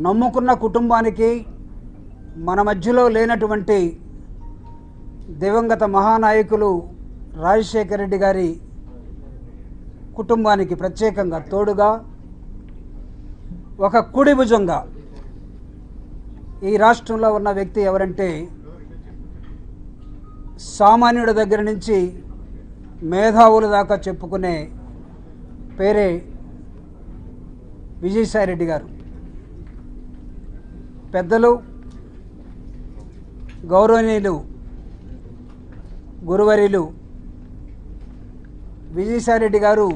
నమ్ముకున్న కుటుంబానికి మన మధ్యలో లేనటువంటి దివంగత మహానాయకులు రాజశేఖర రెడ్డి గారి కుటుంబానికి ప్రత్యేకంగా తోడుగా ఒక కుడి భుజంగా ఈ రాష్ట్రంలో ఉన్న వ్యక్తి ఎవరంటే సామాన్యుడి దగ్గర నుంచి మేధావుల దాకా చెప్పుకునే పేరే విజయసాయిరెడ్డి గారు. పెద్దలు, గౌరవనీయులు, గురువర్యులు విజయసాయిరెడ్డి గారు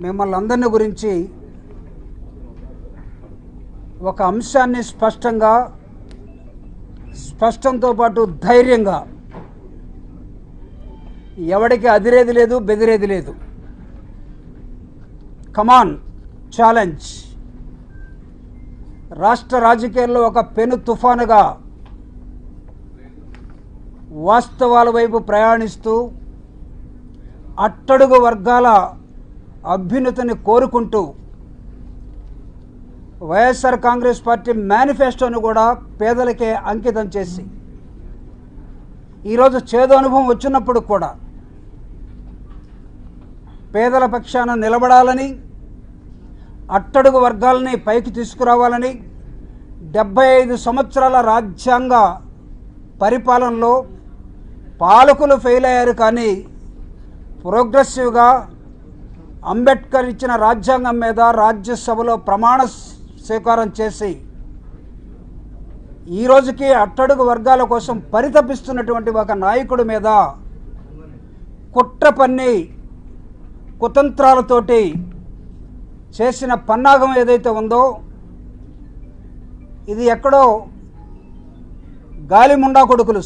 మిమ్మల్ని అందరిని గురించి ఒక అంశాన్ని స్పష్టంతో పాటు ధైర్యంగా, ఎవడికి అదిరేది లేదు, బెదిరేది లేదు, కమాన్ ఛాలెంజ్, రాష్ట్ర రాజకీయాల్లో ఒక పెను తుఫానుగా వాస్తవాల వైపు ప్రయాణిస్తూ అట్టడుగు వర్గాల అభ్యున్నతిని కోరుకుంటూ వైఎస్ఆర్ కాంగ్రెస్ పార్టీ మేనిఫెస్టోను కూడా పేదలకే అంకితం చేసి ఈరోజు చేదు అనుభవం వచ్చినప్పుడు కూడా పేదల పక్షాన నిలబడాలని, అట్టడుగు వర్గాలని పైకి తీసుకురావాలని 75 సంవత్సరాల రాజ్యాంగ పరిపాలనలో పాలకులు ఫెయిల్ అయ్యారు, కానీ ప్రోగ్రెసివ్గా అంబేద్కర్ ఇచ్చిన రాజ్యాంగం మీద రాజ్యసభలో ప్రమాణ స్వీకారం చేసి ఈ రోజుకి అట్టడుగు వర్గాల కోసం పరితపిస్తున్నటువంటి ఒక నాయకుడి మీద కుట్ర పన్ని కుతంత్రాలతోటి చేసిన పన్నాగం ఏదైతే ఉందో, ఇది ఎక్కడో గాలిముండా కొడుకులు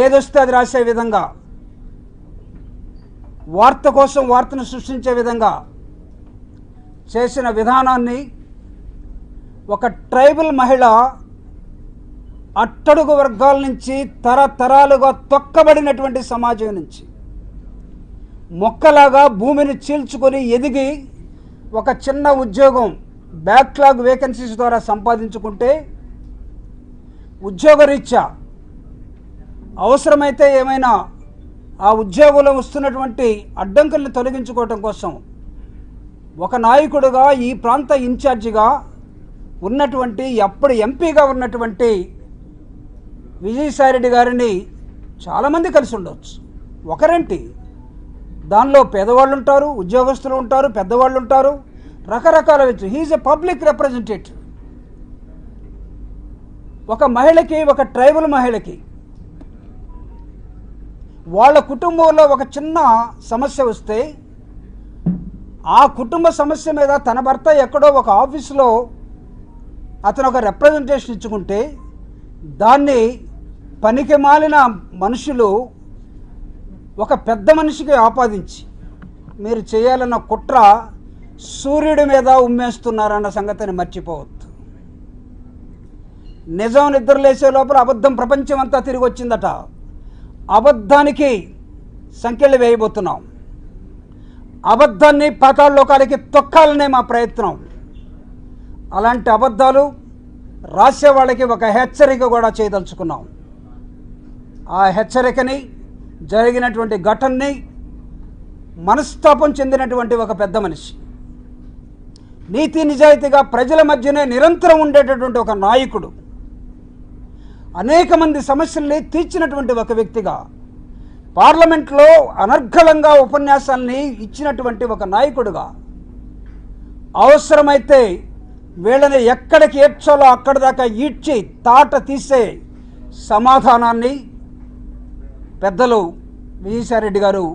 ఏదొస్తే అది రాసే విధంగా, వార్త కోసం వార్తను సృష్టించే విధంగా చేసిన విధానాన్ని ఒక ట్రైబల్ మహిళ అట్టడుగు వర్గాల నుంచి తరతరాలుగా తొక్కబడినటువంటి సమాజం నుంచి మొక్కలాగా భూమిని చీల్చుకొని ఎదిగి ఒక చిన్న ఉద్యోగం బ్యాక్లాగ్ వేకెన్సీస్ ద్వారా సంపాదించుకుంటే ఉద్యోగరీత్యా అవసరమైతే ఏమైనా ఆ ఉద్యోగంలో వస్తున్నటువంటి అడ్డంకుల్ని తొలగించుకోవటం కోసం ఒక నాయకుడుగా, ఈ ప్రాంత ఇన్ఛార్జిగా ఉన్నటువంటి, అప్పుడు ఎంపీగా ఉన్నటువంటి విజయసాయిరెడ్డి గారిని చాలామంది కలిసి ఉండవచ్చు. ఒకరేంటి, దానిలో పేదవాళ్ళు ఉంటారు, ఉద్యోగస్తులు ఉంటారు, పెద్దవాళ్ళు ఉంటారు, రకరకాల వ్యక్తులు. He's a public representative. ఒక మహిళకి, ఒక ట్రైబల్ మహిళకి వాళ్ళ కుటుంబంలో ఒక చిన్న సమస్య వస్తే ఆ కుటుంబ సమస్య మీద తన భర్త ఎక్కడో ఒక ఆఫీసులో అతను ఒక రిప్రజెంటేషన్ ఇచ్చుకుంటే దాన్ని పనికిమాలిన మనుషులు ఒక పెద్ద మనిషికి ఆపాదించి మీరు చేయాలన్న కుట్ర సూర్యుడి మీద ఉమ్మేస్తున్నారన్న సంగతిని మర్చిపోవద్దు. నిజం నిద్రలేసే లోపల అబద్ధం ప్రపంచం అంతా తిరిగి వచ్చిందట. అబద్ధానికి సంఖ్యలు వేయబోతున్నాం. అబద్ధాన్ని పాతాళలోకాలకి తొక్కాలనే మా ప్రయత్నం. అలాంటి అబద్ధాలు రాసే వాళ్ళకి ఒక హెచ్చరిక కూడా చేయదలుచుకున్నాం. ఆ హెచ్చరికని, జరిగినటువంటి ఘటనని, మనస్తాపం చెందినటువంటి ఒక పెద్ద మనిషి, నీతి నిజాయితీగా ప్రజల మధ్యనే నిరంతరం ఉండేటటువంటి ఒక నాయకుడు, అనేక మంది సమస్యల్ని తీర్చినటువంటి ఒక వ్యక్తిగా, పార్లమెంట్లో అనర్గళంగా ఉపన్యాసాలని ఇచ్చినటువంటి ఒక నాయకుడుగా, అవసరమైతే వీళ్ళని ఎక్కడికి ఏడ్చాలో అక్కడి దాకా ఈడ్చి తాట తీసే సమాధానాన్ని పెద్దలు విజయసాయిరెడ్డి గారు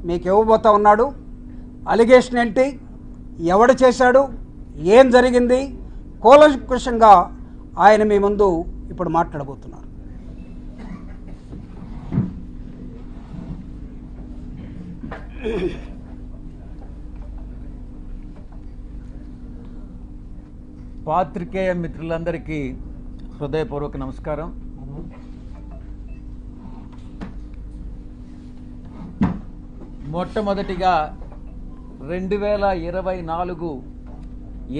మీకు ఇవ్వబోతా ఉన్నాడు. అలిగేషన్ ఏంటి, ఎవడు చేశాడు, ఏం జరిగింది, కూలంకషంగా ఆయన మీ ముందు ఇప్పుడు మాట్లాడబోతున్నారు. పాత్రికేయ మిత్రులందరికీ హృదయపూర్వక నమస్కారం. మొట్టమొదటిగా 2024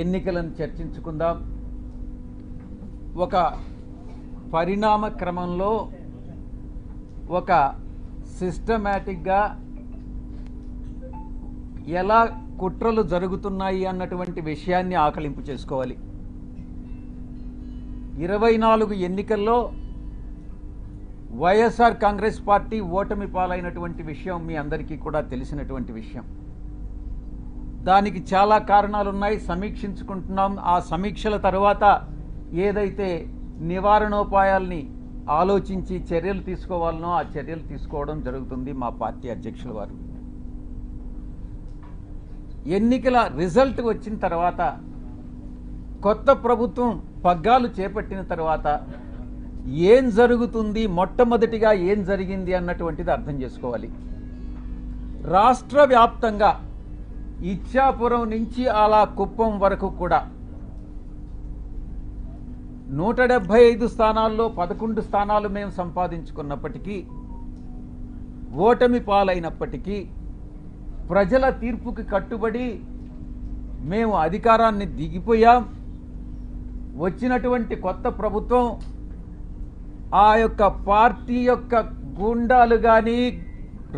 ఎన్నికలను చర్చించుకుందాం. ఒక పరిణామ క్రమంలో ఒక సిస్టమేటిక్గా ఎలా కుట్రలు జరుగుతున్నాయి అన్నటువంటి విషయాన్ని ఆకలింపు చేసుకోవాలి. 24 ఎన్నికల్లో వైఎస్ఆర్ కాంగ్రెస్ పార్టీ ఓటమి పాలైనటువంటి విషయం మీ అందరికీ కూడా తెలిసినటువంటి విషయం. దానికి చాలా కారణాలు ఉన్నాయి, సమీక్షించుకుంటున్నాం. ఆ సమీక్షల తర్వాత ఏదైతే నివారణోపాయాల్ని ఆలోచించి చర్యలు తీసుకోవాలనో ఆ చర్యలు తీసుకోవడం జరుగుతుంది మా పార్టీ అధ్యక్షుల వారు. ఎన్నికల రిజల్ట్ వచ్చిన తర్వాత, కొత్త ప్రభుత్వం పగ్గాలు చేపట్టిన తర్వాత ఏం జరుగుతుంది, మొట్టమొదటిగా ఏం జరిగింది అన్నటువంటిది అర్థం చేసుకోవాలి. రాష్ట్ర వ్యాప్తంగా ఇచ్చాపురం నుంచి అలా కుప్పం వరకు కూడా 175 స్థానాల్లో 11 స్థానాలు మేము సంపాదించుకున్నప్పటికీ, ఓటమి పాలైనప్పటికీ ప్రజల తీర్పుకి కట్టుబడి మేము అధికారాన్ని దిగిపోయాం. వచ్చినటువంటి కొత్త ప్రభుత్వం ఆ యొక్క పార్టీ యొక్క గూండాలు కానీ,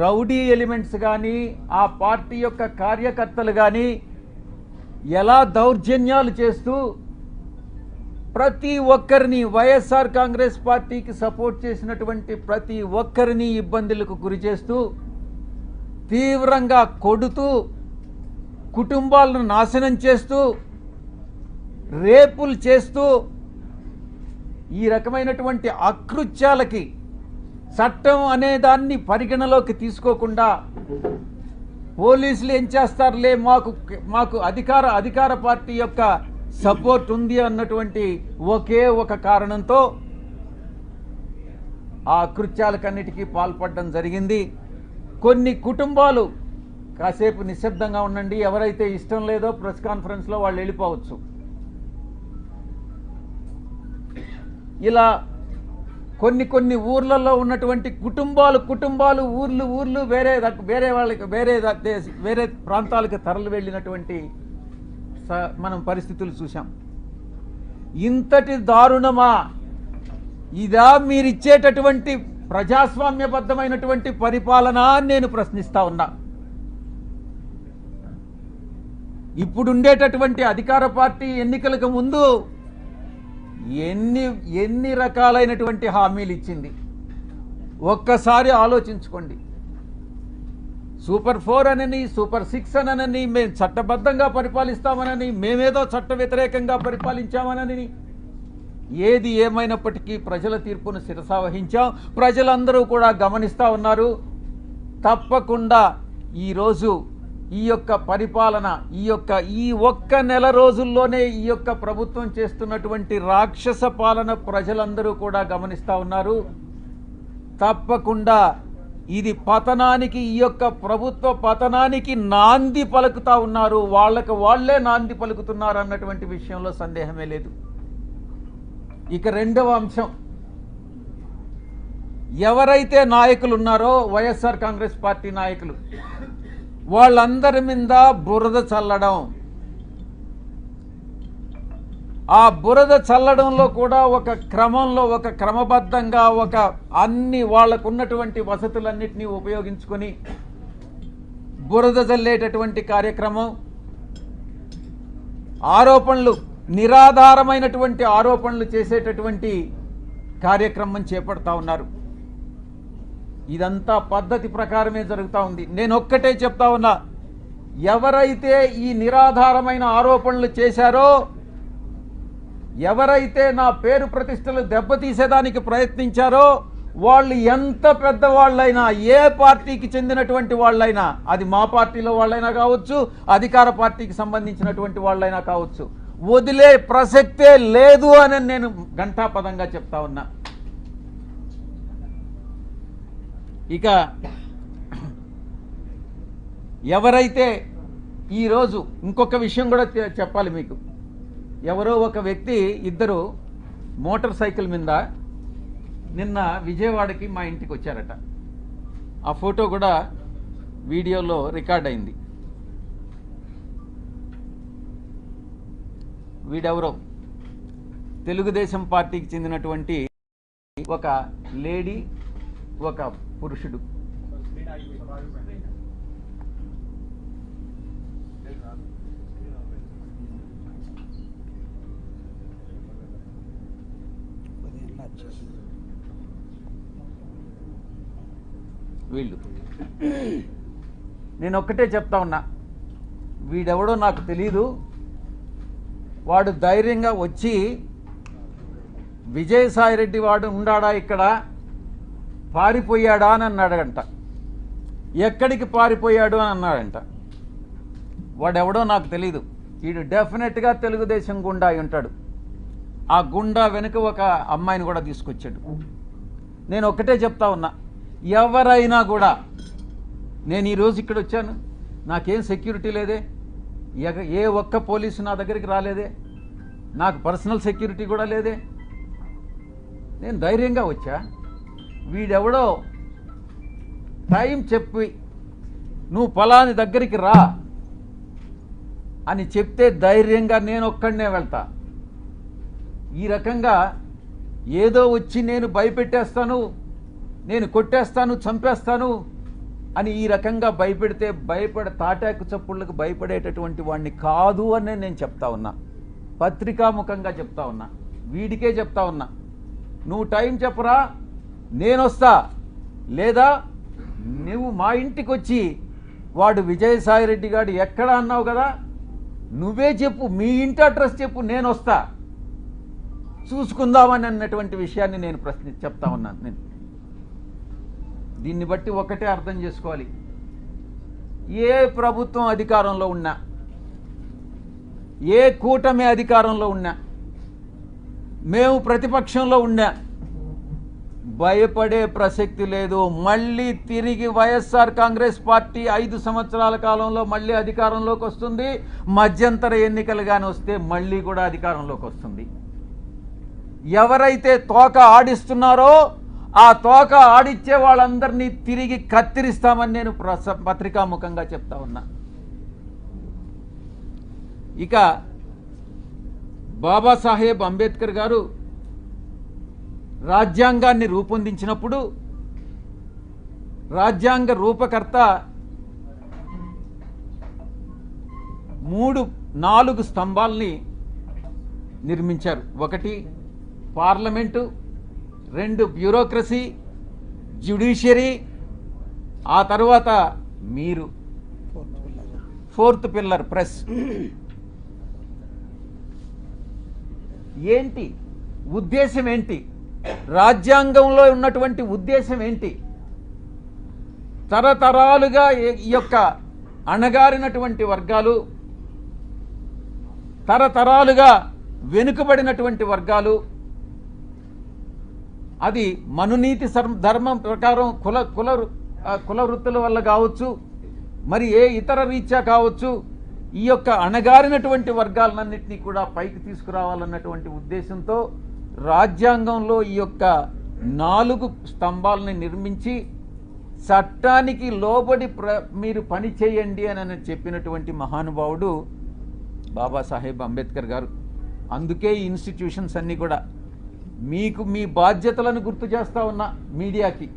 రౌడీ ఎలిమెంట్స్ కానీ, ఆ పార్టీ యొక్క కార్యకర్తలు కానీ ఎలా దౌర్జన్యాలు చేస్తూ ప్రతి ఒక్కరిని, వైఎస్ఆర్ కాంగ్రెస్ పార్టీకి సపోర్ట్ చేసినటువంటి ప్రతి ఒక్కరిని ఇబ్బందులకు గురి చేస్తూ, తీవ్రంగా కొడుతూ, కుటుంబాలను నాశనం చేస్తూ, రేపులు చేస్తూ, ఈ రకమైనటువంటి అకృత్యాలకి చట్టం అనే దాన్ని పరిగణలోకి తీసుకోకుండా పోలీసులు ఏం చేస్తారులే, మాకు అధికార పార్టీ యొక్క సపోర్ట్ ఉంది అన్నటువంటి ఒకే ఒక కారణంతో ఆ అకృత్యాలకన్నిటికీ పాల్పడడం జరిగింది. కొన్ని కుటుంబాలు కాసేపు నిశ్శబ్దంగా ఉండండి, ఎవరైతే ఇష్టం లేదో ప్రెస్ కాన్ఫరెన్స్లో వాళ్ళు వెళ్ళిపోవచ్చు. ఇలా కొన్ని ఊర్లలో ఉన్నటువంటి కుటుంబాలు ఊర్లు వేరే ప్రాంతాలకు తరలి వెళ్ళినటువంటి మనం పరిస్థితులు చూసాం. ఇంతటి దారుణమా ఇదా మీరిచ్చేటటువంటి ప్రజాస్వామ్యబద్ధమైనటువంటి పరిపాలన అని నేను ప్రశ్నిస్తా ఉన్నా. ఇప్పుడుండేటటువంటి అధికార పార్టీ ఎన్నికలకు ముందు ఎన్ని రకాలైనటువంటి హామీలు ఇచ్చింది ఒక్కసారి ఆలోచించుకోండి. సూపర్ 4 అనని, సూపర్ 6 అనని, మేము చట్టబద్ధంగా పరిపాలిస్తామనని, మేమేదో చట్ట వ్యతిరేకంగా పరిపాలించామనని, ఏది ఏమైనప్పటికీ ప్రజల తీర్పును శిరసావహించాం. ప్రజలందరూ కూడా గమనిస్తూ ఉన్నారు. తప్పకుండా ఈరోజు ఈ యొక్క పరిపాలన, ఈ ఒక్క నెల రోజుల్లోనే ఈ యొక్క ప్రభుత్వం చేస్తున్నటువంటి రాక్షస పాలన ప్రజలందరూ కూడా గమనిస్తూ ఉన్నారు. తప్పకుండా ఇది పతనానికి, ఈ యొక్క ప్రభుత్వ పతనానికి నాంది పలుకుతా ఉన్నారు. వాళ్లే నాంది పలుకుతున్నారు అన్నటువంటి విషయంలో సందేహమే లేదు. ఇక రెండవ అంశం, ఎవరైతే నాయకులు ఉన్నారో వైఎస్ఆర్ కాంగ్రెస్ పార్టీ నాయకులు, వాళ్ళందరి మీద బురద చల్లడం. ఆ బురద చల్లడంలో కూడా ఒక క్రమంలో, ఒక క్రమబద్ధంగా, అన్ని వాళ్లకున్నటువంటి వసతులన్నింటినీ ఉపయోగించుకొని బురద చల్లేటటువంటి కార్యక్రమం, ఆరోపణలు, నిరాధారమైనటువంటి ఆరోపణలు చేసేటటువంటి కార్యక్రమం చేపడతా ఉన్నారు. ఇదంతా పద్ధతి ప్రకారమే జరుగుతూ ఉంది. నేను ఒక్కటే చెప్తా ఉన్నా, ఎవరైతే ఈ నిరాధారమైన ఆరోపణలు చేశారో, ఎవరైతే నా పేరు ప్రతిష్టలు దెబ్బతీసేదానికి ప్రయత్నించారో, వాళ్ళు ఎంత పెద్దవాళ్ళైనా, ఏ పార్టీకి చెందినటువంటి వాళ్ళైనా, అది మా పార్టీలో వాళ్ళైనా కావచ్చు, అధికార పార్టీకి సంబంధించినటువంటి వాళ్ళైనా కావచ్చు, వదిలే ప్రసక్తే లేదు అని నేను ఘంటాపదంగా చెప్తా ఉన్నా. ఇక ఎవరైతే ఈరోజు ఇంకొక విషయం కూడా చెప్పాలి మీకు. ఎవరో ఒక వ్యక్తి, ఇద్దరు మోటార్ సైకిల్ మీద నిన్న విజయవాడకి మా ఇంటికి వచ్చారట. ఆ ఫోటో కూడా వీడియోలో రికార్డ్ అయింది. వీడెవరో తెలుగుదేశం పార్టీకి చెందినటువంటి ఒక లేడీ, ఒక పురుషుడు. వీళ్ళు నేను ఒక్కటే చెప్తా ఉన్నా, వీడెవడో నాకు తెలీదు. వాడు ధైర్యంగా వచ్చి విజయసాయిరెడ్డి వాడు ఉండాడా ఇక్కడ, పారిపోయాడా అని అన్నాడంట. ఎక్కడికి పారిపోయాడు అని అన్నాడంట. వాడెవడో నాకు తెలీదు. వీడు డెఫినెట్గా తెలుగుదేశం గుండా అయి ఉంటాడు. ఆ గుండా వెనుక ఒక అమ్మాయిని కూడా తీసుకొచ్చాడు. నేను ఒక్కటే చెప్తా ఉన్నా, ఎవరైనా కూడా, నేను ఈరోజు ఇక్కడ వచ్చాను, నాకేం సెక్యూరిటీ లేదే, ఏ ఒక్క పోలీసు నా దగ్గరికి రాలేదే, నాకు పర్సనల్ సెక్యూరిటీ కూడా లేదే, నేను ధైర్యంగా వచ్చా. వీడెవడో టైం చెప్పి నువ్వు ఫలాని దగ్గరికి రా అని చెప్తే ధైర్యంగా నేను ఒక్కడనే వెళ్తా. ఈ రకంగా ఏదో వచ్చి నేను భయపెట్టేస్తాను, నేను కొట్టేస్తాను, చంపేస్తాను అని ఈ రకంగా భయపెడితే తాటాకు చప్పుళ్ళకు భయపడేటటువంటి వాడిని కాదు అని నేను చెప్తా ఉన్నా. పత్రికాముఖంగా చెప్తా ఉన్నా, వీడికే చెప్తా ఉన్నా. నువ్వు టైం చెప్పరా, నేను వస్తా, లేదా నువ్వు మా ఇంటికి వచ్చి వాడు విజయసాయిరెడ్డి గారు ఎక్కడ అన్నావు కదా, నువ్వే చెప్పు, మీ ఇంటి అడ్రస్ చెప్పు, నేను వస్తా, చూసుకుందామని అన్నటువంటి విషయాన్ని నేను చెప్తా ఉన్నాను. నేను దీన్ని బట్టి ఒకటే అర్థం చేసుకోవాలి, ఏ ప్రభుత్వం అధికారంలో ఉన్నా, ఏ కూటమి అధికారంలో ఉన్నా, మేము ప్రతిపక్షంలో ఉన్నా, భయపడే ప్రసక్తి లేదు. మళ్ళీ తిరిగి వైఎస్ఆర్ కాంగ్రెస్ పార్టీ 5 సంవత్సరాల కాలంలో మళ్ళీ అధికారంలోకి వస్తుంది. మధ్యంతర ఎన్నికలు కానీ వస్తే మళ్ళీ కూడా అధికారంలోకి వస్తుంది. ఎవరైతే తోక ఆడిస్తున్నారో ఆ తోక ఆడిచ్చే వాళ్ళందరినీ తిరిగి కత్తిరిస్తామని నేను పత్రికాముఖంగా చెప్తా ఉన్నా. ఇక బాబాసాహెబ్ అంబేద్కర్ గారు రాజ్యాంగాన్ని రూపొందించినప్పుడు రాజ్యాంగ రూపకర్త 4 స్తంభాల్ని నిర్మించారు. 1 పార్లమెంటు, 2 బ్యూరోక్రసీ, జ్యుడిషియరీ, ఆ తర్వాత మీరు 4th పిల్లర్ ప్రెస్. ఏంటి ఉద్దేశం, ఏంటి రాజ్యాంగంలో ఉన్నటువంటి ఉద్దేశం ఏంటి? తరతరాలుగా ఈ యొక్క అణగారినటువంటి వర్గాలు, తరతరాలుగా వెనుకబడినటువంటి వర్గాలు, అది మనునీతి ధర్మం ప్రకారం కుల వృత్తుల వల్ల కావచ్చు, మరి ఏ ఇతర రీత్యా కావచ్చు, ఈ యొక్క అణగారినటువంటి వర్గాలన్నింటినీ కూడా పైకి తీసుకురావాలన్నటువంటి ఉద్దేశంతో రాజ్యాంగంలో ఈ యొక్క 4 స్తంభాలని నిర్మించి చట్టానికి లోబడి మీరు పని చేయండి అని చెప్పినటువంటి మహానుభావుడు బాబాసాహెబ్ అంబేద్కర్ గారు. అందుకే ఈ ఇన్స్టిట్యూషన్స్ అన్నీ కూడా మీకు మీ బాధ్యతలను గుర్తు చేస్తా ఉన్నా. మీడియాకి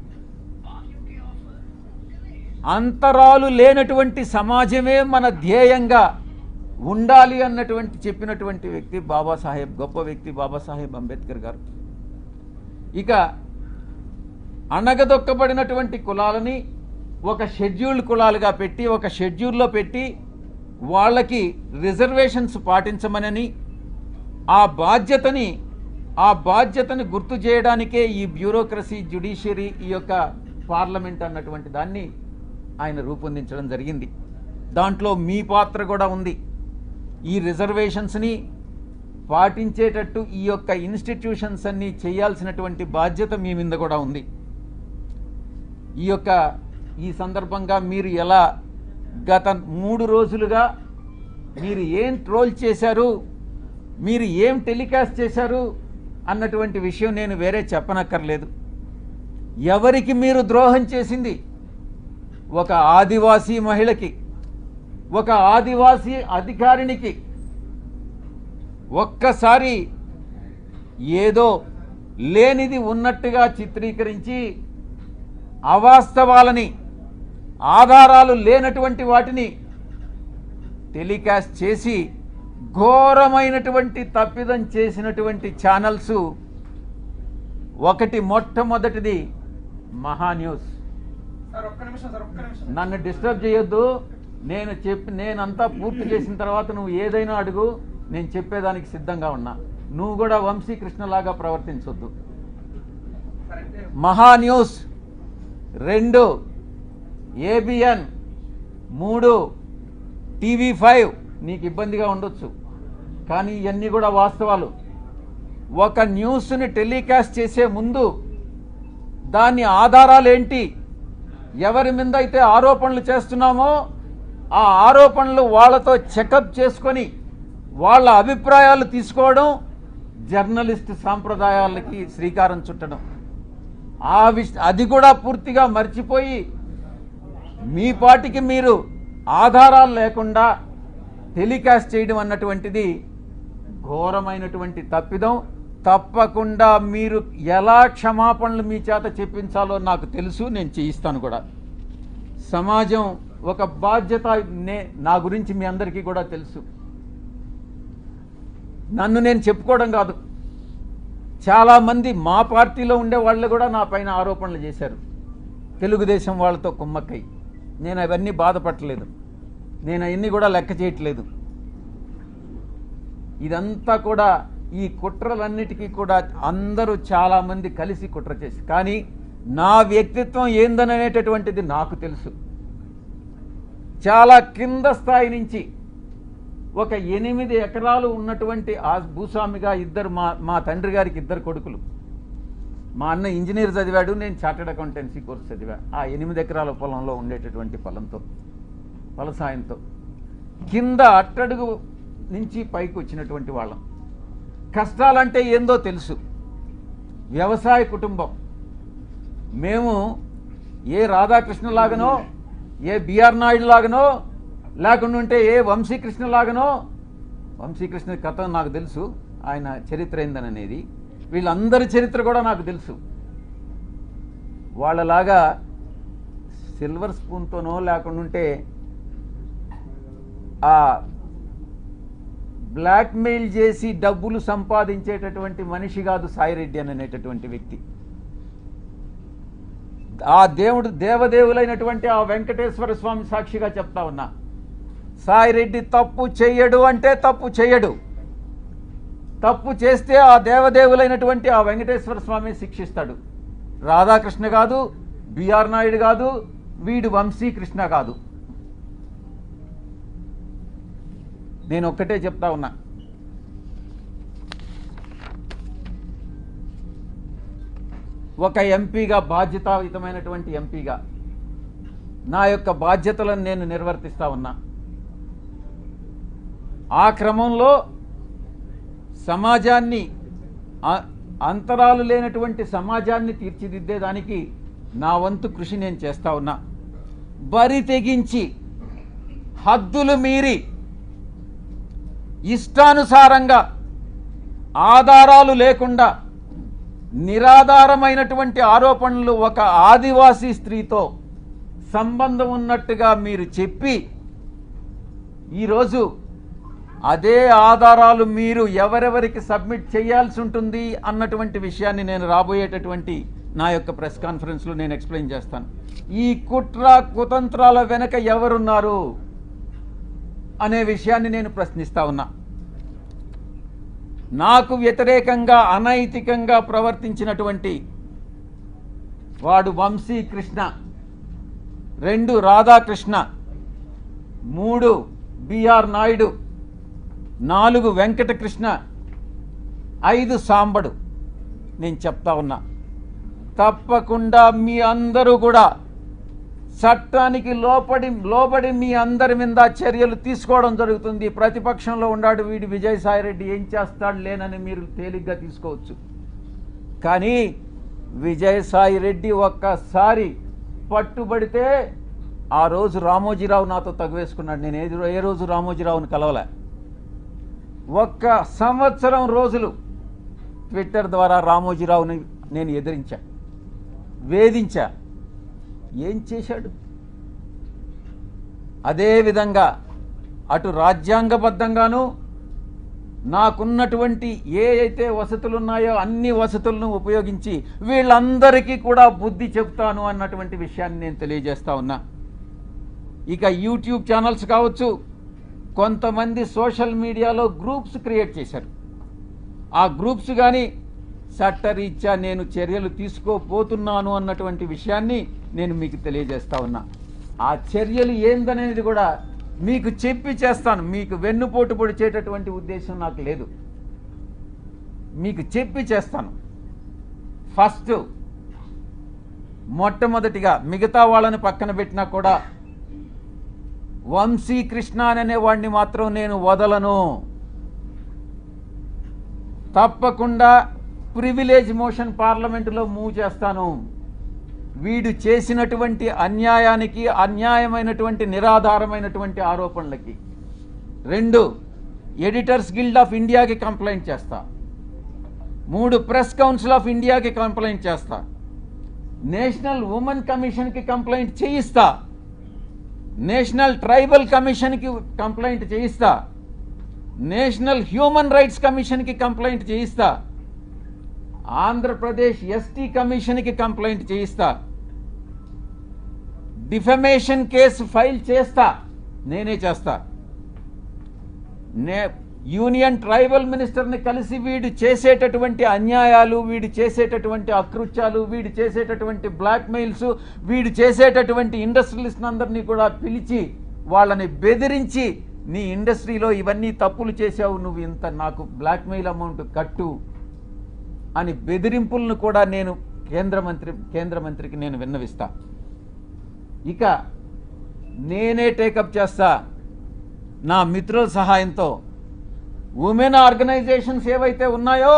అంతరాలు లేనటువంటి సమాజమే మన ధ్యేయంగా ఉండాలి అన్నటువంటి చెప్పినటువంటి వ్యక్తి గొప్ప వ్యక్తి బాబాసాహెబ్ అంబేద్కర్ గారు. ఇక అణగదొక్కబడినటువంటి కులాలని ఒక షెడ్యూల్డ్ కులాలుగా పెట్టి, ఒక షెడ్యూల్లో పెట్టి వాళ్ళకి రిజర్వేషన్స్ పాటించమనని, ఆ బాధ్యతని గుర్తు చేయడానికే ఈ బ్యూరోక్రసీ, జ్యుడిషియరీ, ఈ యొక్క పార్లమెంట్ అన్నటువంటి దాన్ని ఆయన రూపొందించడం జరిగింది. దాంట్లో మీ పాత్ర కూడా ఉంది. ఈ రిజర్వేషన్స్ని పాటించేటట్టు ఈ యొక్క ఇన్స్టిట్యూషన్స్ అన్నీ చేయాల్సినటువంటి బాధ్యత మీ మీద కూడా ఉంది. ఈ సందర్భంగా మీరు ఎలా గత 3 రోజులుగా మీరు ఏం ట్రోల్ చేశారు, మీరు ఏం టెలికాస్ట్ చేశారు అన్నటువంటి విషయం నేను వేరే చెప్పనక్కర్లేదు. ఎవరికి మీరు ద్రోహం చేసింది? ఒక ఆదివాసీ మహిళకి, ఒక ఆదివాసీ అధికారినికి ఒక్కసారి ఏదో లేనిది ఉన్నట్టుగా చిత్రీకరించి అవాస్తవాలని, ఆధారాలు లేనటువంటి వాటిని టెలికాస్ట్ చేసి ఘోరమైనటువంటి తప్పిదం చేసినటువంటి ఛానల్స్ ఒకటి, మొట్టమొదటిది మహాన్యూస్. నన్ను డిస్టర్బ్ చేయొద్దు. నేనంతా పూర్తి చేసిన తర్వాత నువ్వు ఏదైనా అడుగు, నేను చెప్పేదానికి సిద్ధంగా ఉన్నా. నువ్వు కూడా వంశీకృష్ణలాగా ప్రవర్తించొద్దు. మహాన్యూస్ 2, ABN 3, TV5 నీకు ఇబ్బందిగా ఉండొచ్చు, కానీ ఇవన్నీ కూడా వాస్తవాలు. ఒక న్యూస్ని టెలికాస్ట్ చేసే ముందు దాని ఆధారాలు ఏంటి, ఎవరి మీద అయితే ఆరోపణలు చేస్తున్నామో ఆ ఆరోపణలు వాళ్ళతో చెకప్ చేసుకొని వాళ్ళ అభిప్రాయాలు తీసుకోవడం జర్నలిస్ట్ సాంప్రదాయాలకి శ్రీకారం చుట్టడం. అది కూడా పూర్తిగా మర్చిపోయి మీ పాటికి మీరు ఆధారాలు లేకుండా టెలికాస్ట్ చేయడం అన్నటువంటిది ఘోరమైనటువంటి తప్పిదం. తప్పకుండా మీరు ఎలా క్షమాపణలు మీ చేత చెప్పించాలో నాకు తెలుసు, నేను చేయిస్తాను కూడా. సమాజం ఒక బాధ్యత, నా గురించి మీ అందరికీ కూడా తెలుసు. నన్ను నేను చెప్పుకోవడం కాదు, చాలామంది మా పార్టీలో ఉండే వాళ్ళు కూడా నా పైన ఆరోపణలు చేశారు, తెలుగుదేశం వాళ్ళతో కుమ్మక్కై. నేను అవన్నీ బాధపడలేదు, నేను అవన్నీ కూడా లెక్క చేయట్లేదు. ఇదంతా కూడా ఈ కుట్రలన్నిటికీ కూడా అందరూ చాలామంది కలిసి కుట్ర చేసి, కానీ నా వ్యక్తిత్వం ఏందనేటటువంటిది నాకు తెలుసు. చాలా కింద స్థాయి నుంచి ఒక 8 ఎకరాలు ఉన్నటువంటి ఆ భూస్వామిగా మా తండ్రి గారికి 2 కొడుకులు. మా అన్న ఇంజనీర్ చదివాడు, నేను చార్టెడ్ అకౌంటెన్సీ కోర్స్ చదివా. ఆ 8 ఎకరాల పొలంలో ఉండేటటువంటి ఫలసాయంతో కింద అట్టడుగు నుంచి పైకి వచ్చినటువంటి వాళ్ళం. కష్టాలంటే ఏందో తెలుసు. వ్యవసాయ కుటుంబం మేము. ఏ రాధాకృష్ణ లాగనో, ఏ బిఆర్ నాయుడు లాగనో, లేకుండా ఉంటే ఏ వంశీకృష్ణ లాగనో. వంశీకృష్ణ కథ నాకు తెలుసు, ఆయన చరిత్ర ఏందనేది. వీళ్ళందరి చరిత్ర కూడా నాకు తెలుసు. వాళ్ళలాగా సిల్వర్ స్పూన్తోనో లేకుండా ఉంటే ఆ బ్లాక్మెయిల్ చేసి డబ్బులు సంపాదించేటటువంటి మనిషి కాదు సాయిరెడ్డి అనేటటువంటి వ్యక్తి. ఆ దేవదేవులైనటువంటి ఆ వెంకటేశ్వర స్వామి సాక్షిగా చెప్తా ఉన్నా, సాయిరెడ్డి తప్పు చెయ్యడు అంటే తప్పు చెయ్యడు. తప్పు చేస్తే ఆ దేవదేవులైనటువంటి ఆ వెంకటేశ్వర స్వామి శిక్షిస్తాడు. రాధాకృష్ణ కాదు, బిఆర్ నాయుడు కాదు, వీడు వంశీకృష్ణ కాదు. నేను ఒక్కటే చెప్తా ఉన్నా, ఒక ఎంపీగా, బాధ్యతాయుతమైనటువంటి ఎంపీగా నా యొక్క బాధ్యతలను నేను నిర్వర్తిస్తా ఉన్నా. ఆ క్రమంలో సమాజాన్ని, అంతరాలు లేనటువంటి సమాజాన్ని తీర్చిదిద్దేదానికి నా వంతు కృషి నేను చేస్తా ఉన్నా. బరి తెగించి హద్దులు మీరి ఇష్టానుసారంగా ఆధారాలు లేకుండా నిరాధారమైనటువంటి ఆరోపణలు ఒక ఆదివాసీ స్త్రీతో సంబంధం ఉన్నట్టుగా మీరు చెప్పి ఈరోజు అదే ఆధారాలు మీరు ఎవరెవరికి సబ్మిట్ చేయాల్సి ఉంటుంది అన్నటువంటి విషయాన్ని నేను రాబోయేటటువంటి నా యొక్క ప్రెస్ కాన్ఫరెన్స్లో నేను ఎక్స్ప్లెయిన్ చేస్తాను. ఈ కుట్ర కుతంత్రాల వెనక ఎవరున్నారు అనే విషయాన్ని నేను ప్రశ్నిస్తా ఉన్నా. నాకు వ్యతిరేకంగా అనైతికంగా ప్రవర్తించినటువంటి వాడు వంశీకృష్ణ, 2 రాధాకృష్ణ, 3 బిఆర్ నాయుడు, 4 వెంకటకృష్ణ, 5 సాంబడు. నేను చెప్తా ఉన్నా, తప్పకుండా మీ అందరూ కూడా చట్టానికి లోబడి మీ అందరి మీద చర్యలు తీసుకోవడం జరుగుతుంది. ప్రతిపక్షంలో ఉన్నాడు వీడు విజయసాయిరెడ్డి, ఏం చేస్తాడు లేనని మీరు తేలిగ్గా తీసుకోవచ్చు. కానీ విజయసాయిరెడ్డి ఒక్కసారి పట్టుబడితే ఆ రోజు రామోజీరావు నాతో తగువేసుకున్నాడు. నేను ఏ రోజు రామోజీరావుని కలవలే. ఒక్క సంవత్సరం రోజులు ట్విట్టర్ ద్వారా రామోజీరావుని నేను ఎదిరించా, వేధించా. ఏం చేశాడు? అదేవిధంగా అటు రాజ్యాంగబద్ధంగాను నాకున్నటువంటి ఏ అయితే వసతులు ఉన్నాయో అన్ని వసతులను ఉపయోగించి వీళ్ళందరికీ కూడా బుద్ధి చెప్తాను అన్నటువంటి విషయాన్ని నేను తెలియజేస్తా ఉన్నా. ఇక యూట్యూబ్ ఛానల్స్ కావచ్చు, కొంతమంది సోషల్ మీడియాలో గ్రూప్స్ క్రియేట్ చేశారు. ఆ గ్రూప్స్ కానీ చట్టరీత్యా నేను చర్యలు తీసుకోబోతున్నాను అన్నటువంటి విషయాన్ని నేను మీకు తెలియజేస్తా ఉన్నా. ఆ చర్యలు ఏందనేది కూడా మీకు చెప్పి చేస్తాను. మీకు వెన్నుపోటు పొడిచేటటువంటి ఉద్దేశం నాకు లేదు, మీకు చెప్పి చేస్తాను. ఫస్ట్ మొట్టమొదటిగా మిగతా వాళ్ళని పక్కన పెట్టినా కూడా వంశీకృష్ణ అనే వాడిని మాత్రం నేను వదలను. తప్పకుండా ప్రివిలేజ్ మోషన్ పార్లమెంటులో మూవ్ చేస్తాను. వీడు చేసినటువంటి అన్యాయానికి, అన్యాయమైనటువంటి నిరాధారమైనటువంటి ఆరోపణలకి. 2, ఎడిటర్స్ గిల్డ్ ఆఫ్ ఇండియాకి కంప్లైంట్ చేస్తా. 3, ప్రెస్ కౌన్సిల్ ఆఫ్ ఇండియాకి కంప్లైంట్ చేస్తా. నేషనల్ ఉమెన్ కమిషన్కి కంప్లైంట్ చేయిస్తా. నేషనల్ ట్రైబల్ కమిషన్కి కంప్లైంట్ చేయిస్తా. నేషనల్ హ్యూమన్ రైట్స్ కమిషన్కి కంప్లైంట్ చేయిస్తా. ఆంధ్రప్రదేశ్ ఎస్టీ కమిషన్కి కంప్లైంట్ చేయిస్తా. డిఫమేషన్ కేసు ఫైల్ చేస్తా, నేనే చేస్తా. యూనియన్ ట్రైబల్ మినిస్టర్ని కలిసి వీడు చేసేటటువంటి అన్యాయాలు, వీడు చేసేటటువంటి అకృత్యాలు, వీడు చేసేటటువంటి బ్లాక్మెయిల్స్, వీడు చేసేటటువంటి ఇండస్ట్రియలిస్ట్ అందరినీ కూడా పిలిచి వాళ్ళని బెదిరించి, నీ ఇండస్ట్రీలో ఇవన్నీ తప్పులు చేశావు, నువ్వు ఇంత నాకు బ్లాక్మెయిల్ అమౌంట్ కట్టు అని బెదిరింపులను కూడా నేను కేంద్ర మంత్రికి నేను విన్నవిస్తా. ఇక నేనే టేకప్ చేస్తా నా మిత్రుల సహాయంతో. ఉమెన్ ఆర్గనైజేషన్స్ ఏవైతే ఉన్నాయో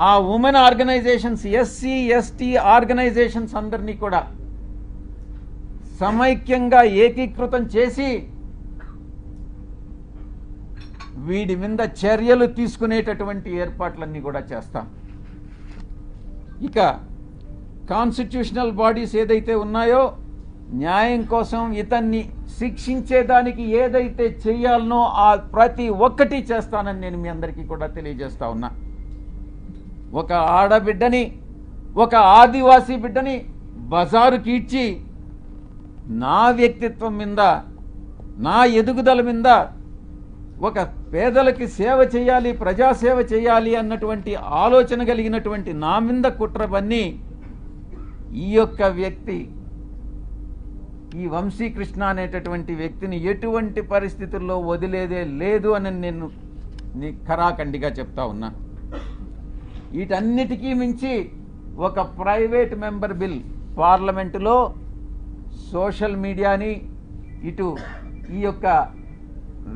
ఆ women organisations, SC ST organisations అందరినీ కూడా సమైక్యంగా ఏకీకృతం చేసి వీడి మీద చర్యలు తీసుకునేటటువంటి ఏర్పాట్లన్నీ కూడా చేస్తాం. ఇక కాన్స్టిట్యూషనల్ బాడీస్ ఏదైతే ఉన్నాయో న్యాయం కోసం ఇతన్ని శిక్షించేదానికి ఏదైతే చేయాలనో ఆ ప్రతి ఒక్కటి చేస్తానని నేను మీ అందరికీ కూడా తెలియజేస్తా ఉన్నా. ఒక ఆడబిడ్డని, ఒక ఆదివాసీ బిడ్డని బజారుకి ఇచ్చి నా వ్యక్తిత్వం మీద, నా ఎదుగుదల మీద, ఒక పేదలకి సేవ చేయాలి, ప్రజాసేవ చేయాలి అన్నటువంటి ఆలోచన కలిగినటువంటి నా మీద కుట్ర బన్ని ఈ యొక్క వ్యక్తి, ఈ వంశీకృష్ణ అనేటటువంటి వ్యక్తిని ఎటువంటి పరిస్థితుల్లో వదిలేదే లేదు అని నేను ఖరాఖండిగా చెప్తా ఉన్నా. వీటన్నిటికీ మించి ఒక ప్రైవేట్ మెంబర్ బిల్ పార్లమెంటులో సోషల్ మీడియాని, ఇటు ఈ యొక్క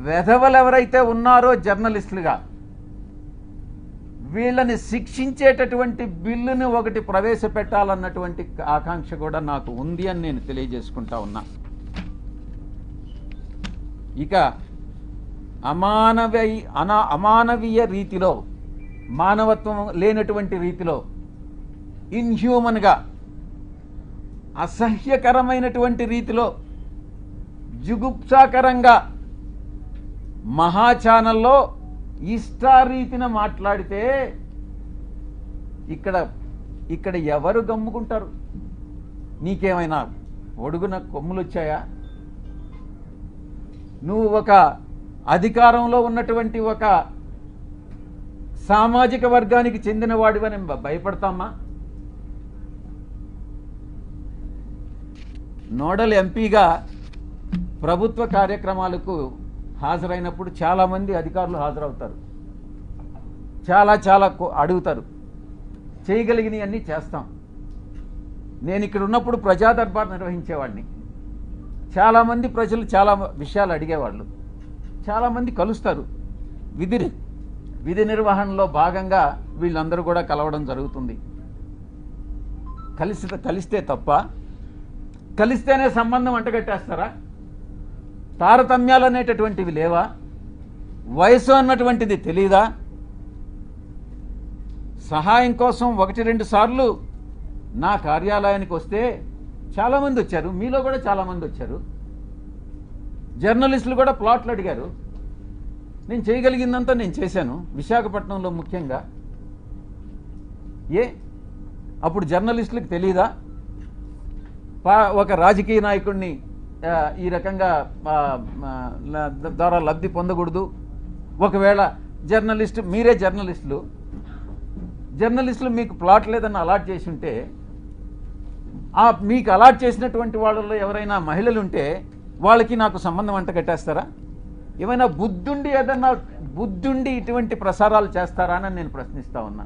వెధవలు ఎవరైతే ఉన్నారో జర్నలిస్టులుగా వీళ్ళని శిక్షించేటటువంటి బిల్లుని ఒకటి ప్రవేశపెట్టాలన్నటువంటి ఆకాంక్ష కూడా నాకు ఉంది అని నేను తెలియజేసుకుంటా ఉన్నా. ఇక అమానవీయ రీతిలో, మానవత్వం లేనటువంటి రీతిలో, ఇన్హ్యూమన్గా, అసహ్యకరమైనటువంటి రీతిలో, జుగుప్సాకరంగా మహా ఛానల్లో ఇష్టారీతిన మాట్లాడితే ఇక్కడ ఎవరు గమ్ముకుంటారు? నీకేమైనా ఒడుగున కొమ్ములు వచ్చాయా? నువ్వు ఒక అధికారంలో ఉన్నటువంటి ఒక సామాజిక వర్గానికి చెందిన వాడివని భయపడతామా? నోడల్ ఎంపీగా ప్రభుత్వ కార్యక్రమాలకు హాజరైనప్పుడు చాలామంది అధికారులు హాజరవుతారు, చాలా అడుగుతారు, చేయగలిగినవి అన్నీ చేస్తాం. నేను ఇక్కడ ఉన్నప్పుడు ప్రజా దర్బార్ నిర్వహించేవాడిని. చాలామంది ప్రజలు చాలా విషయాలు అడిగేవాళ్ళు, చాలామంది కలుస్తారు. విధి నిర్వహణలో భాగంగా వీళ్ళందరూ కూడా కలవడం జరుగుతుంది. కలిస్తే తప్ప? కలిస్తేనే సంబంధం అంటగట్టేస్తారా? తారతమ్యాలు అనేటటువంటివి లేవా? వయసు అన్నటువంటిది తెలీదా? సహాయం కోసం 1-2 సార్లు నా కార్యాలయానికి వస్తే చాలామంది వచ్చారు, మీలో కూడా చాలామంది వచ్చారు. జర్నలిస్టులు కూడా ప్లాట్లు అడిగారు. నేను చేయగలిగిందంతా నేను చేశాను, విశాఖపట్నంలో ముఖ్యంగా. అప్పుడు జర్నలిస్టులకు తెలీదా? ఒక రాజకీయ నాయకుడిని ఈ రకంగా ద్వారా లబ్ధి పొందకూడదు. ఒకవేళ మీరే జర్నలిస్టులు మీకు ప్లాట్ లేదని అలాట్ చేసి ఉంటే, మీకు అలాట్ చేసినటువంటి వాళ్ళలో ఎవరైనా మహిళలు ఉంటే వాళ్ళకి నాకు సంబంధం అంట కట్టేస్తారా? ఏమైనా బుద్ధుండి ఇటువంటి ప్రసారాలు చేస్తారా అని నేను ప్రశ్నిస్తా ఉన్నా.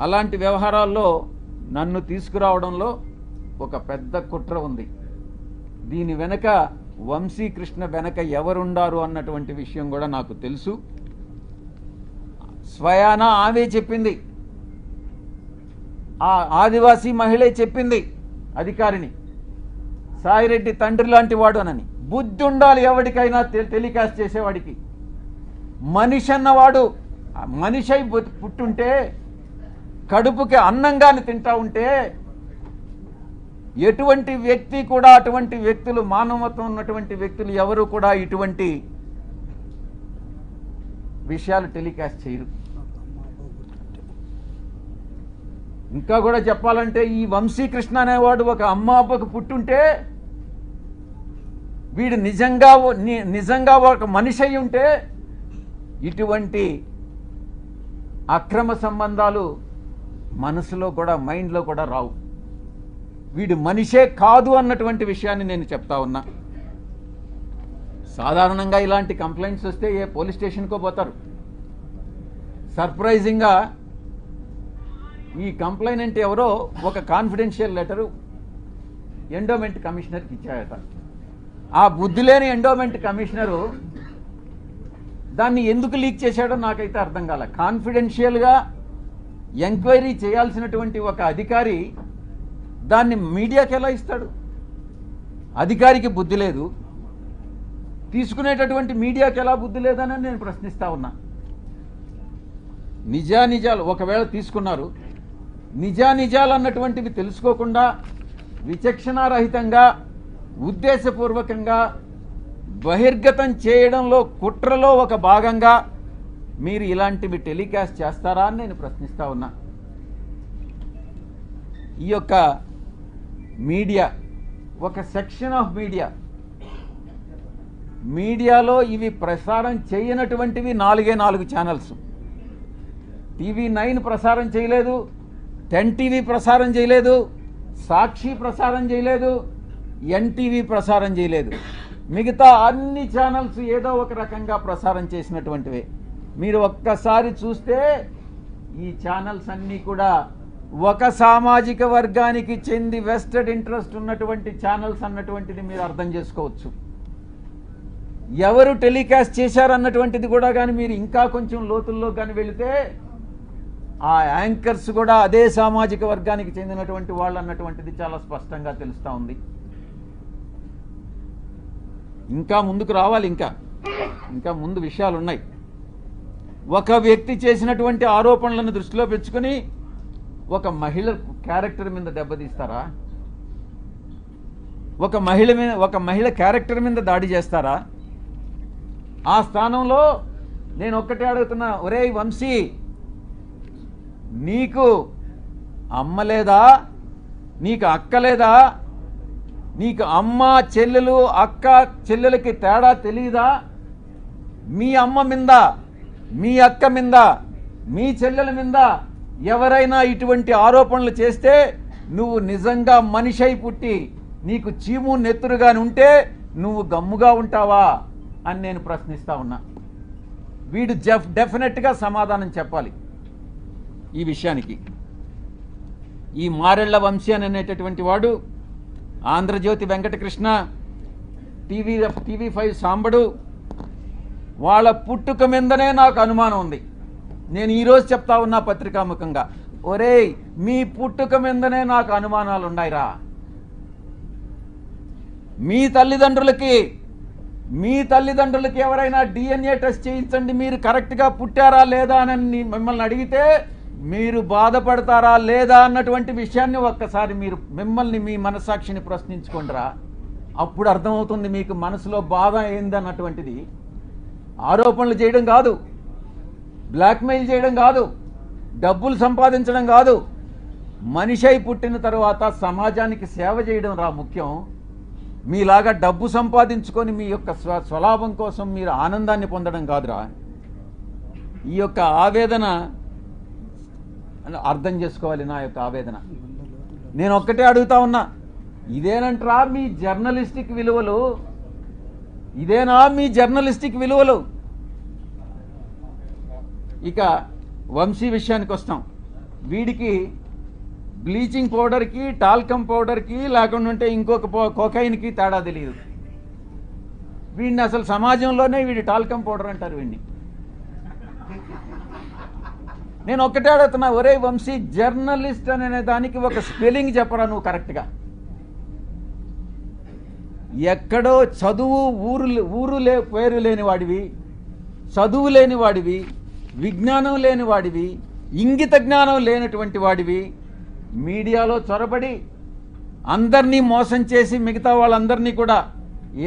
అలాంటి వ్యవహారాల్లో నన్ను తీసుకురావడంలో ఒక పెద్ద కుట్ర ఉంది. దీని వెనక వంశీకృష్ణ వెనక ఎవరుండారు అన్నటువంటి విషయం కూడా నాకు తెలుసు. స్వయాన ఆమె చెప్పింది, ఆ ఆదివాసీ మహిళే చెప్పింది అధికారిని, సాయిరెడ్డి తండ్రి లాంటి వాడు అనని. బుద్ధి ఉండాలి ఎవరికైనా టెలికాస్ట్ చేసేవాడికి. మనిషి అన్నవాడు మనిషి అయి పుట్టుంటే, కడుపుకి అన్నంగాని తింటా ఉంటే, ఎటువంటి వ్యక్తి కూడా, అటువంటి వ్యక్తులు, మానవత్వం ఉన్నటువంటి వ్యక్తులు ఎవరు కూడా ఇటువంటి విషయాలు టెలికాస్ట్ చేయరు. ఇంకా కూడా చెప్పాలంటే, ఈ వంశీకృష్ణ అనేవాడు ఒక అమ్మ అబ్బకు పుట్టుంటే, వీడు నిజంగా ఒక మనిషి అయి ఉంటే ఇటువంటి అక్రమ సంబంధాలు మనసులో కూడా, మైండ్లో కూడా రావు. వీడు మనిషే కాదు అన్నటువంటి విషయాన్ని నేను చెప్తా ఉన్నా. సాధారణంగా ఇలాంటి కంప్లైంట్స్ వస్తే ఏ పోలీస్ స్టేషన్కో పోతారు. సర్ప్రైజింగ్గా ఈ కంప్లైనెంట్ ఎవరో ఒక కాన్ఫిడెన్షియల్ లెటరు ఎండోమెంట్ కమిషనర్కి ఇచ్చాయట. ఆ బుద్ధి లేని ఎండోమెంట్ కమిషనరు దాన్ని ఎందుకు లీక్ చేశాడో నాకైతే అర్థం కాల. కాన్ఫిడెన్షియల్గా ఎంక్వైరీ చేయాల్సినటువంటి ఒక అధికారి దాన్ని మీడియాకి ఎలా ఇస్తాడు? అధికారికి బుద్ధి లేదు, తీసుకునేటటువంటి మీడియాకి ఎలా బుద్ధి లేదని నేను ప్రశ్నిస్తా ఉన్నా. నిజానిజాలు ఒకవేళ తీసుకున్నారు, నిజానిజాలు అన్నటువంటివి తెలుసుకోకుండా విచక్షణారహితంగా ఉద్దేశపూర్వకంగా బహిర్గతం చేయడంలో, కుట్రలో ఒక భాగంగా మీరు ఇలాంటివి టెలికాస్ట్ చేస్తారా అని నేను ప్రశ్నిస్తా ఉన్నా. ఈ యొక్క మీడియా, ఒక సెక్షన్ ఆఫ్ మీడియాలో ఇవి ప్రసారం చేయనటువంటివి 4 ఛానల్స్. TV9 ప్రసారం చేయలేదు, 10 TV ప్రసారం చేయలేదు, సాక్షి ప్రసారం చేయలేదు, NTV ప్రసారం చేయలేదు. మిగతా అన్ని ఛానల్స్ ఏదో ఒక రకంగా ప్రసారం చేసినటువంటివే. మీరు ఒక్కసారి చూస్తే ఈ ఛానల్స్ అన్నీ కూడా ఒక సామాజిక వర్గానికి చెంది వెస్టెడ్ ఇంట్రెస్ట్ ఉన్నటువంటి ఛానల్స్ అన్నటువంటిది మీరు అర్థం చేసుకోవచ్చు. ఎవరు టెలికాస్ట్ చేశారన్నటువంటిది కూడా కానీ మీరు ఇంకా కొంచెం లోతుల్లో కానీ వెళితే ఆ యాంకర్స్ కూడా అదే సామాజిక వర్గానికి చెందినటువంటి వాళ్ళు అన్నటువంటిది చాలా స్పష్టంగా తెలుస్తూ ఉంది. ఇంకా ముందుకు రావాలి, ఇంకా ముందు విషయాలు ఉన్నాయి. ఒక వ్యక్తి చేసినటువంటి ఆరోపణలను దృష్టిలో పెంచుకొని ఒక మహిళ క్యారెక్టర్ మీద దెబ్బతీస్తారా? ఒక మహిళ క్యారెక్టర్ మీద దాడి చేస్తారా? ఆ స్థానంలో నేను ఒక్కటే అడుగుతున్నా, ఒరేయ్ వంశీ, నీకు అమ్మ లేదా? నీకు అక్క లేదా? నీకు అమ్మ చెల్లెలు, అక్క చెల్లెలకి తేడా తెలీదా? మీ అమ్మ మీద, మీ అక్క మీద, మీ చెల్లెల మీద ఎవరైనా ఇటువంటి ఆరోపణలు చేస్తే నువ్వు నిజంగా మనిషి అయి పుట్టి నీకు చీము నెత్తురుగాని ఉంటే నువ్వు గమ్ముగా ఉంటావా అని నేను ప్రశ్నిస్తా ఉన్నా. వీడు డెఫినెట్గా సమాధానం చెప్పాలి ఈ విషయానికి. ఈ మారెళ్ల వంశీ అనేటటువంటి వాడు, ఆంధ్రజ్యోతి వెంకటకృష్ణ, TV5 సాంబడు, వాళ్ళ పుట్టుక మీదనే నాకు అనుమానం ఉంది. నేను ఈరోజు చెప్తా ఉన్నా పత్రికాముఖంగా, ఒరేయ్ మీ పుట్టుక మీదనే నాకు అనుమానాలు ఉన్నాయిరా. మీ తల్లిదండ్రులకి మీ తల్లిదండ్రులకి ఎవరైనా డిఎన్ఏ టెస్ట్ చేయించండి, మీరు కరెక్ట్గా పుట్టారా లేదా అని మిమ్మల్ని అడిగితే మీరు బాధపడతారా లేదా అన్నటువంటి విషయాన్ని ఒక్కసారి మీరు మిమ్మల్ని మీ మనస్సాక్షిని ప్రశ్నించుకోండిరా. అప్పుడు అర్థమవుతుంది మీకు మనసులో బాధ ఏందన్నటువంటిది. ఆరోపణలు చేయడం కాదు, బ్లాక్మెయిల్ చేయడం కాదు, డబ్బులు సంపాదించడం కాదు, మనిషి అయి పుట్టిన తర్వాత సమాజానికి సేవ చేయడం రా ముఖ్యం. మీలాగా డబ్బు సంపాదించుకొని మీ యొక్క స్వలాభం కోసం మీరు ఆనందాన్ని పొందడం కాదురా. ఈ యొక్క ఆవేదన అర్థం చేసుకోవాలి. నా యొక్క ఆవేదన నేను ఒక్కటే అడుగుతా ఉన్నా, ఇదేనంటరా మీ జర్నలిస్టిక్ విలువలు? ఇదేనా మీ జర్నలిస్టిక్ విలువలు? ఇక వంశీ విషయానికి వస్తాం. వీడికి బ్లీచింగ్ పౌడర్కి, టాల్కమ్ పౌడర్కి, లేకుండా ఉంటే ఇంకొక కోకైన్కి తేడా తెలియదు. వీడిని అసలు సమాజంలోనే వీడి టాల్కమ్ పౌడర్ అంటారు వీడిని. నేను ఒక్కటే అడుగుతున్నా, ఒరే వంశీ, జర్నలిస్ట్ అనే దానికి ఒక స్పెల్లింగ్ చెప్పరా నువ్వు కరెక్ట్గా. ఎక్కడో చదువు పేరు లేని వాడివి, చదువు లేని వాడివి, విజ్ఞానం లేని వాడివి, ఇంగిత జ్ఞానం లేనటువంటి వాడివి, మీడియాలో చొరబడి అందరినీ మోసం చేసి మిగతా వాళ్ళందరినీ కూడా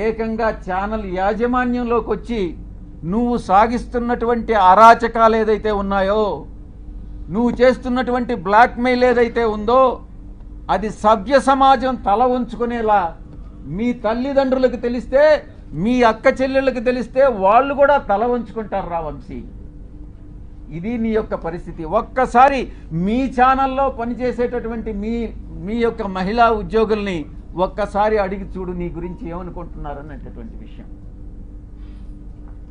ఏకంగా ఛానల్ యాజమాన్యంలోకి వచ్చి నువ్వు సాగిస్తున్నటువంటి అరాచకాలు ఏదైతే ఉన్నాయో, నువ్వు చేస్తున్నటువంటి బ్లాక్మెయిల్ ఏదైతే ఉందో, అది సభ్య సమాజం తల ఉంచుకునేలా మీ తల్లిదండ్రులకు తెలిస్తే, మీ అక్క చెల్లెళ్ళకి తెలిస్తే వాళ్ళు కూడా తల వంచుకుంటారు రా వంశీ. ఇది నీ యొక్క పరిస్థితి. ఒక్కసారి మీ ఛానల్లో పనిచేసేటటువంటి మీ యొక్క మహిళా ఉద్యోగుల్ని ఒక్కసారి అడిగి చూడు, నీ గురించి ఏమనుకుంటున్నారనేటటువంటి విషయం,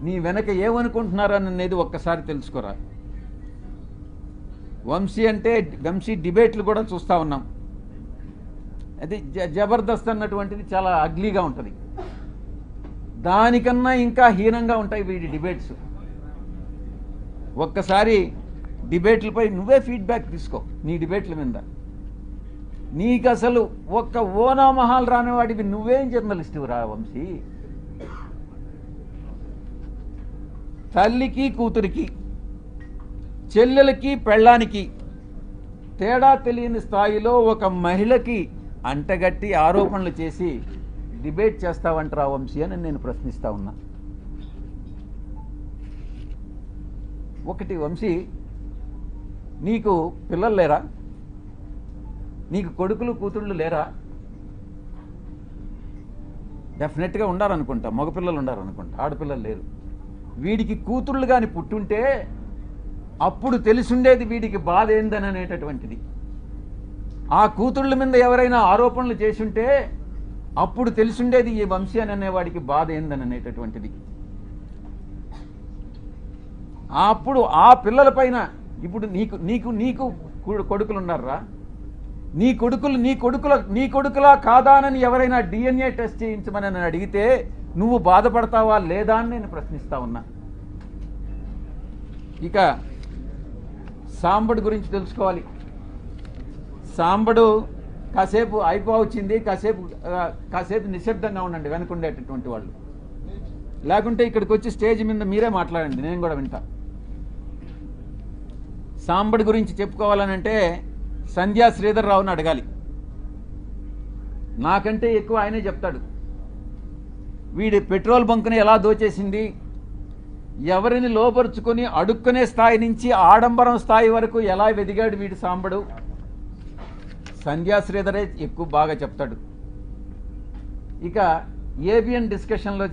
నీ వెనక ఏమనుకుంటున్నారనేది ఒక్కసారి తెలుసుకోరా. వంశీ డిబేట్లు కూడా చూస్తూ ఉన్నాం. అది జబర్దస్త్ అన్నటువంటిది చాలా అగ్లీగా ఉంటుంది. దానికన్నా ఇంకా హీనంగా ఉంటాయి వీడి డిబేట్స్. ఒక్కసారి డిబేట్లపై నువ్వే ఫీడ్బ్యాక్ తీసుకో. నీ డిబేట్ల మీద నీకు అసలు ఒక్క ఓనామహాల్ రానివాడివి నువ్వేం జర్నలిస్టు రా వంశీ. తల్లికి కూతురికి, చెల్లెలకి పెళ్ళానికి తేడా తెలియని స్థాయిలో ఒక మహిళకి అంటగట్టి ఆరోపణలు చేసి డిబేట్ చేస్తావంటరా వంశీ అని నేను ప్రశ్నిస్తా ఉన్నా. ఒకటి వంశీ, నీకు పిల్లలు లేరా? నీకు కొడుకులు కూతుళ్ళు లేరా? డెఫినెట్గా ఉండాలనుకుంటా, మగపిల్లలు ఉండాలనుకుంటా, ఆడపిల్లలు లేరు. వీడికి కూతుళ్ళు కానీ పుట్టుంటే అప్పుడు తెలిసుండేది వీడికి బాధ ఏందని అనేటటువంటిది. ఆ కూతుళ్ళ మీద ఎవరైనా ఆరోపణలు చేసుంటే అప్పుడు తెలిసుండేది ఈ వంశీ అని అనేవాడికి బాధ ఏందని అనేటటువంటిది. అప్పుడు ఆ పిల్లల పైన ఇప్పుడు నీకు కొడుకులు ఉన్నారా? నీ కొడుకులా కాదానని ఎవరైనా డిఎన్ఏ టెస్ట్ చేయించమని నన్ను అడిగితే నువ్వు బాధపడతావా లేదా అని నేను ప్రశ్నిస్తా ఉన్నా. ఇక సాంబడు గురించి తెలుసుకోవాలి. సాంబడు కాసేపు అయిపోవచ్చింది, కాసేపు నిశ్శబ్దంగా ఉండండి వెనుకుండేటటువంటి వాళ్ళు, లేకుంటే ఇక్కడికి వచ్చి స్టేజ్ మీద మీరే మాట్లాడండి, నేను కూడా వింటా. సాంబడి గురించి చెప్పుకోవాలనంటే సంధ్యా శ్రీధర్ రావుని అడగాలి. నాకంటే ఎక్కువ ఆయనే చెప్తాడు. వీడి పెట్రోల్ బంకుని ఎలా దోచేసింది, ఎవరిని లోపరుచుకొని అడుక్కునే స్థాయి నుంచి ఆడంబరం స్థాయి వరకు ఎలా వెదిగాడు వీడి సాంబడు, సంధ్యా శ్రీధరే ఎక్కువ బాగా చెప్తాడు. ఇక ఏబిఎన్ డిస్కషన్లో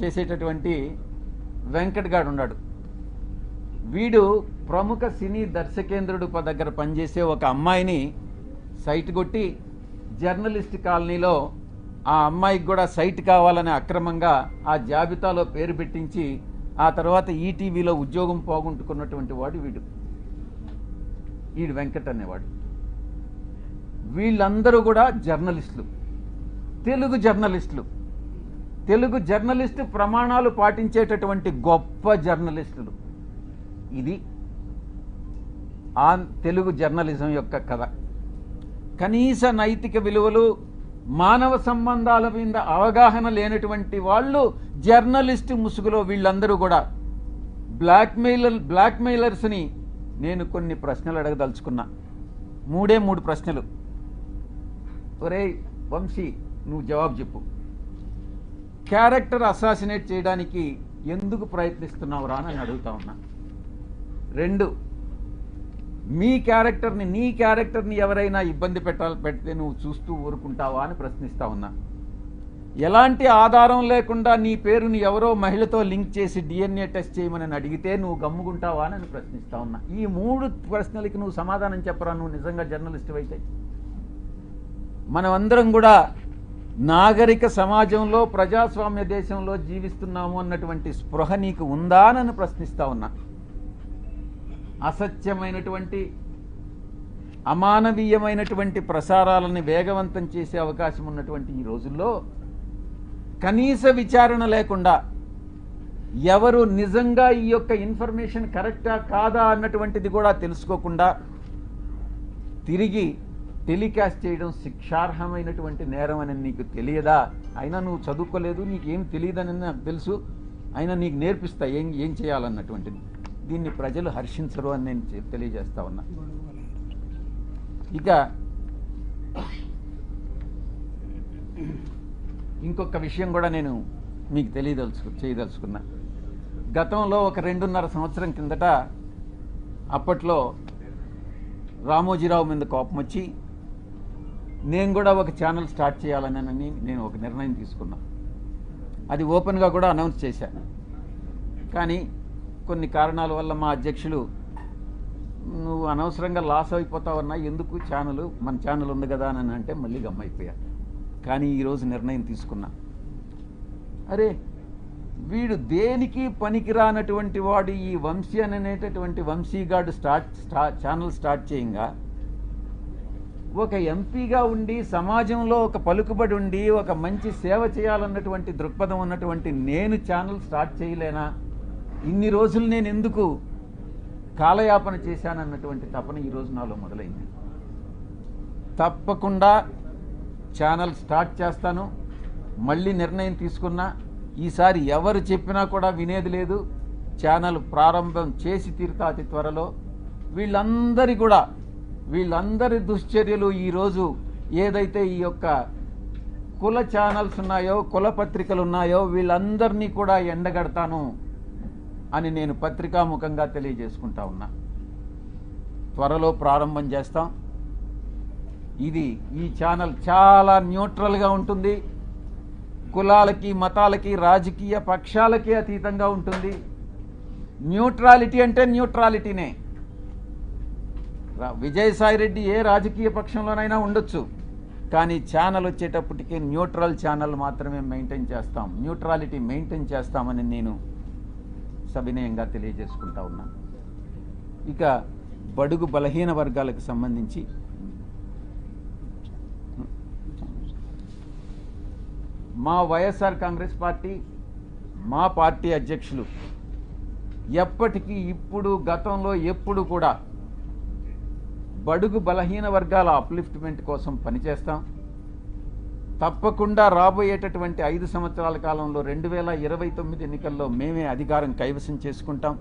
చేసేటటువంటి వెంకట్ గాడు ఉన్నాడు. వీడు ప్రముఖ సినీ దర్శకేంద్రుడు దగ్గర పనిచేసే ఒక అమ్మాయిని సైట్ కొట్టి జర్నలిస్ట్ కాలనీలో ఆ అమ్మాయికి కూడా సైట్ కావాలని అక్రమంగా ఆ జాబితాలో పేరు పెట్టించి ఆ తర్వాత ఈటీవీలో ఉద్యోగం పోగొట్టుకున్నటువంటి వాడు వీడు వెంకట్ అనేవాడు. వీళ్ళందరూ కూడా జర్నలిస్టులు, తెలుగు జర్నలిస్టు ప్రమాణాలు పాటించేటటువంటి గొప్ప జర్నలిస్టులు. ఇది ఆ తెలుగు జర్నలిజం యొక్క కథ. కనీస నైతిక విలువలు, మానవ సంబంధాల మీద అవగాహన లేనటువంటి వాళ్ళు జర్నలిస్ట్ ముసుగులో వీళ్ళందరూ కూడా బ్లాక్మెయిలర్స్ని నేను కొన్ని ప్రశ్నలు అడగదలుచుకున్నా. మూడే 3 ప్రశ్నలు. ఒరే వంశీ, నువ్వు జవాబు చెప్పు. క్యారెక్టర్ అసాసినేట్ చేయడానికి ఎందుకు ప్రయత్నిస్తున్నావురా అని అడుగుతా ఉన్నా. 2, నీ క్యారెక్టర్ని ఎవరైనా ఇబ్బంది పెడితే నువ్వు చూస్తూ ఊరుకుంటావా అని ప్రశ్నిస్తా ఉన్నా. ఎలాంటి ఆధారం లేకుండా నీ పేరుని ఎవరో మహిళతో లింక్ చేసి DNA టెస్ట్ చేయమని అడిగితే నువ్వు గమ్ముకుంటావా అని ప్రశ్నిస్తా ఉన్నా. ఈ 3 ప్రశ్నలకి నువ్వు సమాధానం చెప్పరా, నువ్వు నిజంగా జర్నలిస్ట్ అయితే. మనమందరం కూడా నాగరిక సమాజంలో ప్రజాస్వామ్య దేశంలో జీవిస్తున్నాము అన్నటువంటి స్పృహ నీకు ఉందా అని ప్రశ్నిస్తా ఉన్నా. అసత్యమైనటువంటి అమానవీయమైనటువంటి ప్రసారాలని వేగవంతం చేసే అవకాశం ఉన్నటువంటి ఈ రోజుల్లో కనీస విచారణ లేకుండా ఎవరు నిజంగా ఈ యొక్క ఇన్ఫర్మేషన్ కరెక్టా కాదా అన్నటువంటిది కూడా తెలుసుకోకుండా తిరిగి టెలికాస్ట్ చేయడం శిక్షార్హమైనటువంటి నేరం అని నీకు తెలియదా? అయినా నువ్వు చదువుకోలేదు, నీకేం తెలియదని నాకు తెలుసు, అయినా నీకు నేర్పిస్తా ఏం చేయాలన్నటువంటిది. దీన్ని ప్రజలు హర్షించరు అని నేను తెలియజేస్తా ఉన్నా. ఇక ఇంకొక విషయం కూడా నేను మీకు చేయదలుచుకున్నా. గతంలో ఒక 2.5 సంవత్సరం కిందట అప్పట్లో రామోజీరావు మీద కోపం వచ్చి నేను కూడా ఒక ఛానల్ స్టార్ట్ చేయాలని నేను ఒక నిర్ణయం తీసుకున్నా. అది ఓపెన్గా కూడా అనౌన్స్ చేశాను. కానీ కొన్ని కారణాల వల్ల మా అధ్యక్షులు నువ్వు అనవసరంగా లాస్ అయిపోతావన్నా, ఎందుకు మన ఛానల్ ఉంది కదా అని అంటే మళ్ళీ గమ్మైపోయా. కానీ ఈరోజు నిర్ణయం తీసుకున్నా, అరే వీడు దేనికి పనికిరానటువంటి వాడు ఈ వంశీ అనేటటువంటి వంశీగాడు ఛానల్ స్టార్ట్ చేయంగా ఒక ఎంపీగా ఉండి సమాజంలో ఒక పలుకుబడి ఉండి ఒక మంచి సేవ చేయాలన్నటువంటి దృక్పథం ఉన్నటువంటి నేను ఛానల్ స్టార్ట్ చేయలేనా? ఇన్ని రోజులు నేను ఎందుకు కాలయాపన చేశానన్నటువంటి తపన ఈరోజు నాలో మొదలైంది. తప్పకుండా ఛానల్ స్టార్ట్ చేస్తాను. మళ్ళీ నిర్ణయం తీసుకున్నా. ఈసారి ఎవరు చెప్పినా కూడా వినేది లేదు. ఛానల్ ప్రారంభం చేసి తీరుతా అతి త్వరలో. వీళ్ళందరి దుశ్చర్యలు ఈరోజు ఏదైతే ఈ యొక్క కుల ఛానల్స్ ఉన్నాయో, కుల పత్రికలు ఉన్నాయో, వీళ్ళందరినీ కూడా ఎండగడతాను అని నేను పత్రికాముఖంగా తెలియజేసుకుంటా ఉన్నా. త్వరలో ప్రారంభం చేస్తాం. ఈ ఛానల్ చాలా న్యూట్రల్గా ఉంటుంది. కులాలకి, మతాలకి, రాజకీయ పక్షాలకి అతీతంగా ఉంటుంది. న్యూట్రాలిటీ అంటే న్యూట్రాలిటీనే. విజయసాయిరెడ్డి ఏ రాజకీయ పక్షంలోనైనా ఉండొచ్చు, కానీ ఛానల్ వచ్చేటప్పటికి న్యూట్రల్ ఛానల్ మాత్రమే మెయింటైన్ చేస్తాం, న్యూట్రాలిటీ మెయింటైన్ చేస్తామని నేను సవినయంగా తెలియజేసుకుంటా ఉన్నా. ఇక బడుగు బలహీన వర్గాలకు సంబంధించి మా వైఎస్ఆర్ కాంగ్రెస్ పార్టీ, మా పార్టీ అధ్యక్షులు ఎప్పటికీ ఇప్పుడు గతంలో ఎప్పుడు కూడా బడుగు బలహీన వర్గాల అప్లిఫ్ట్మెంట్ కోసం పనిచేస్తాం. తప్పకుండా రాబోయేటటువంటి 5 సంవత్సరాల కాలంలో 2029 ఎన్నికల్లో మేమే అధికారం కైవసం చేసుకుంటాం.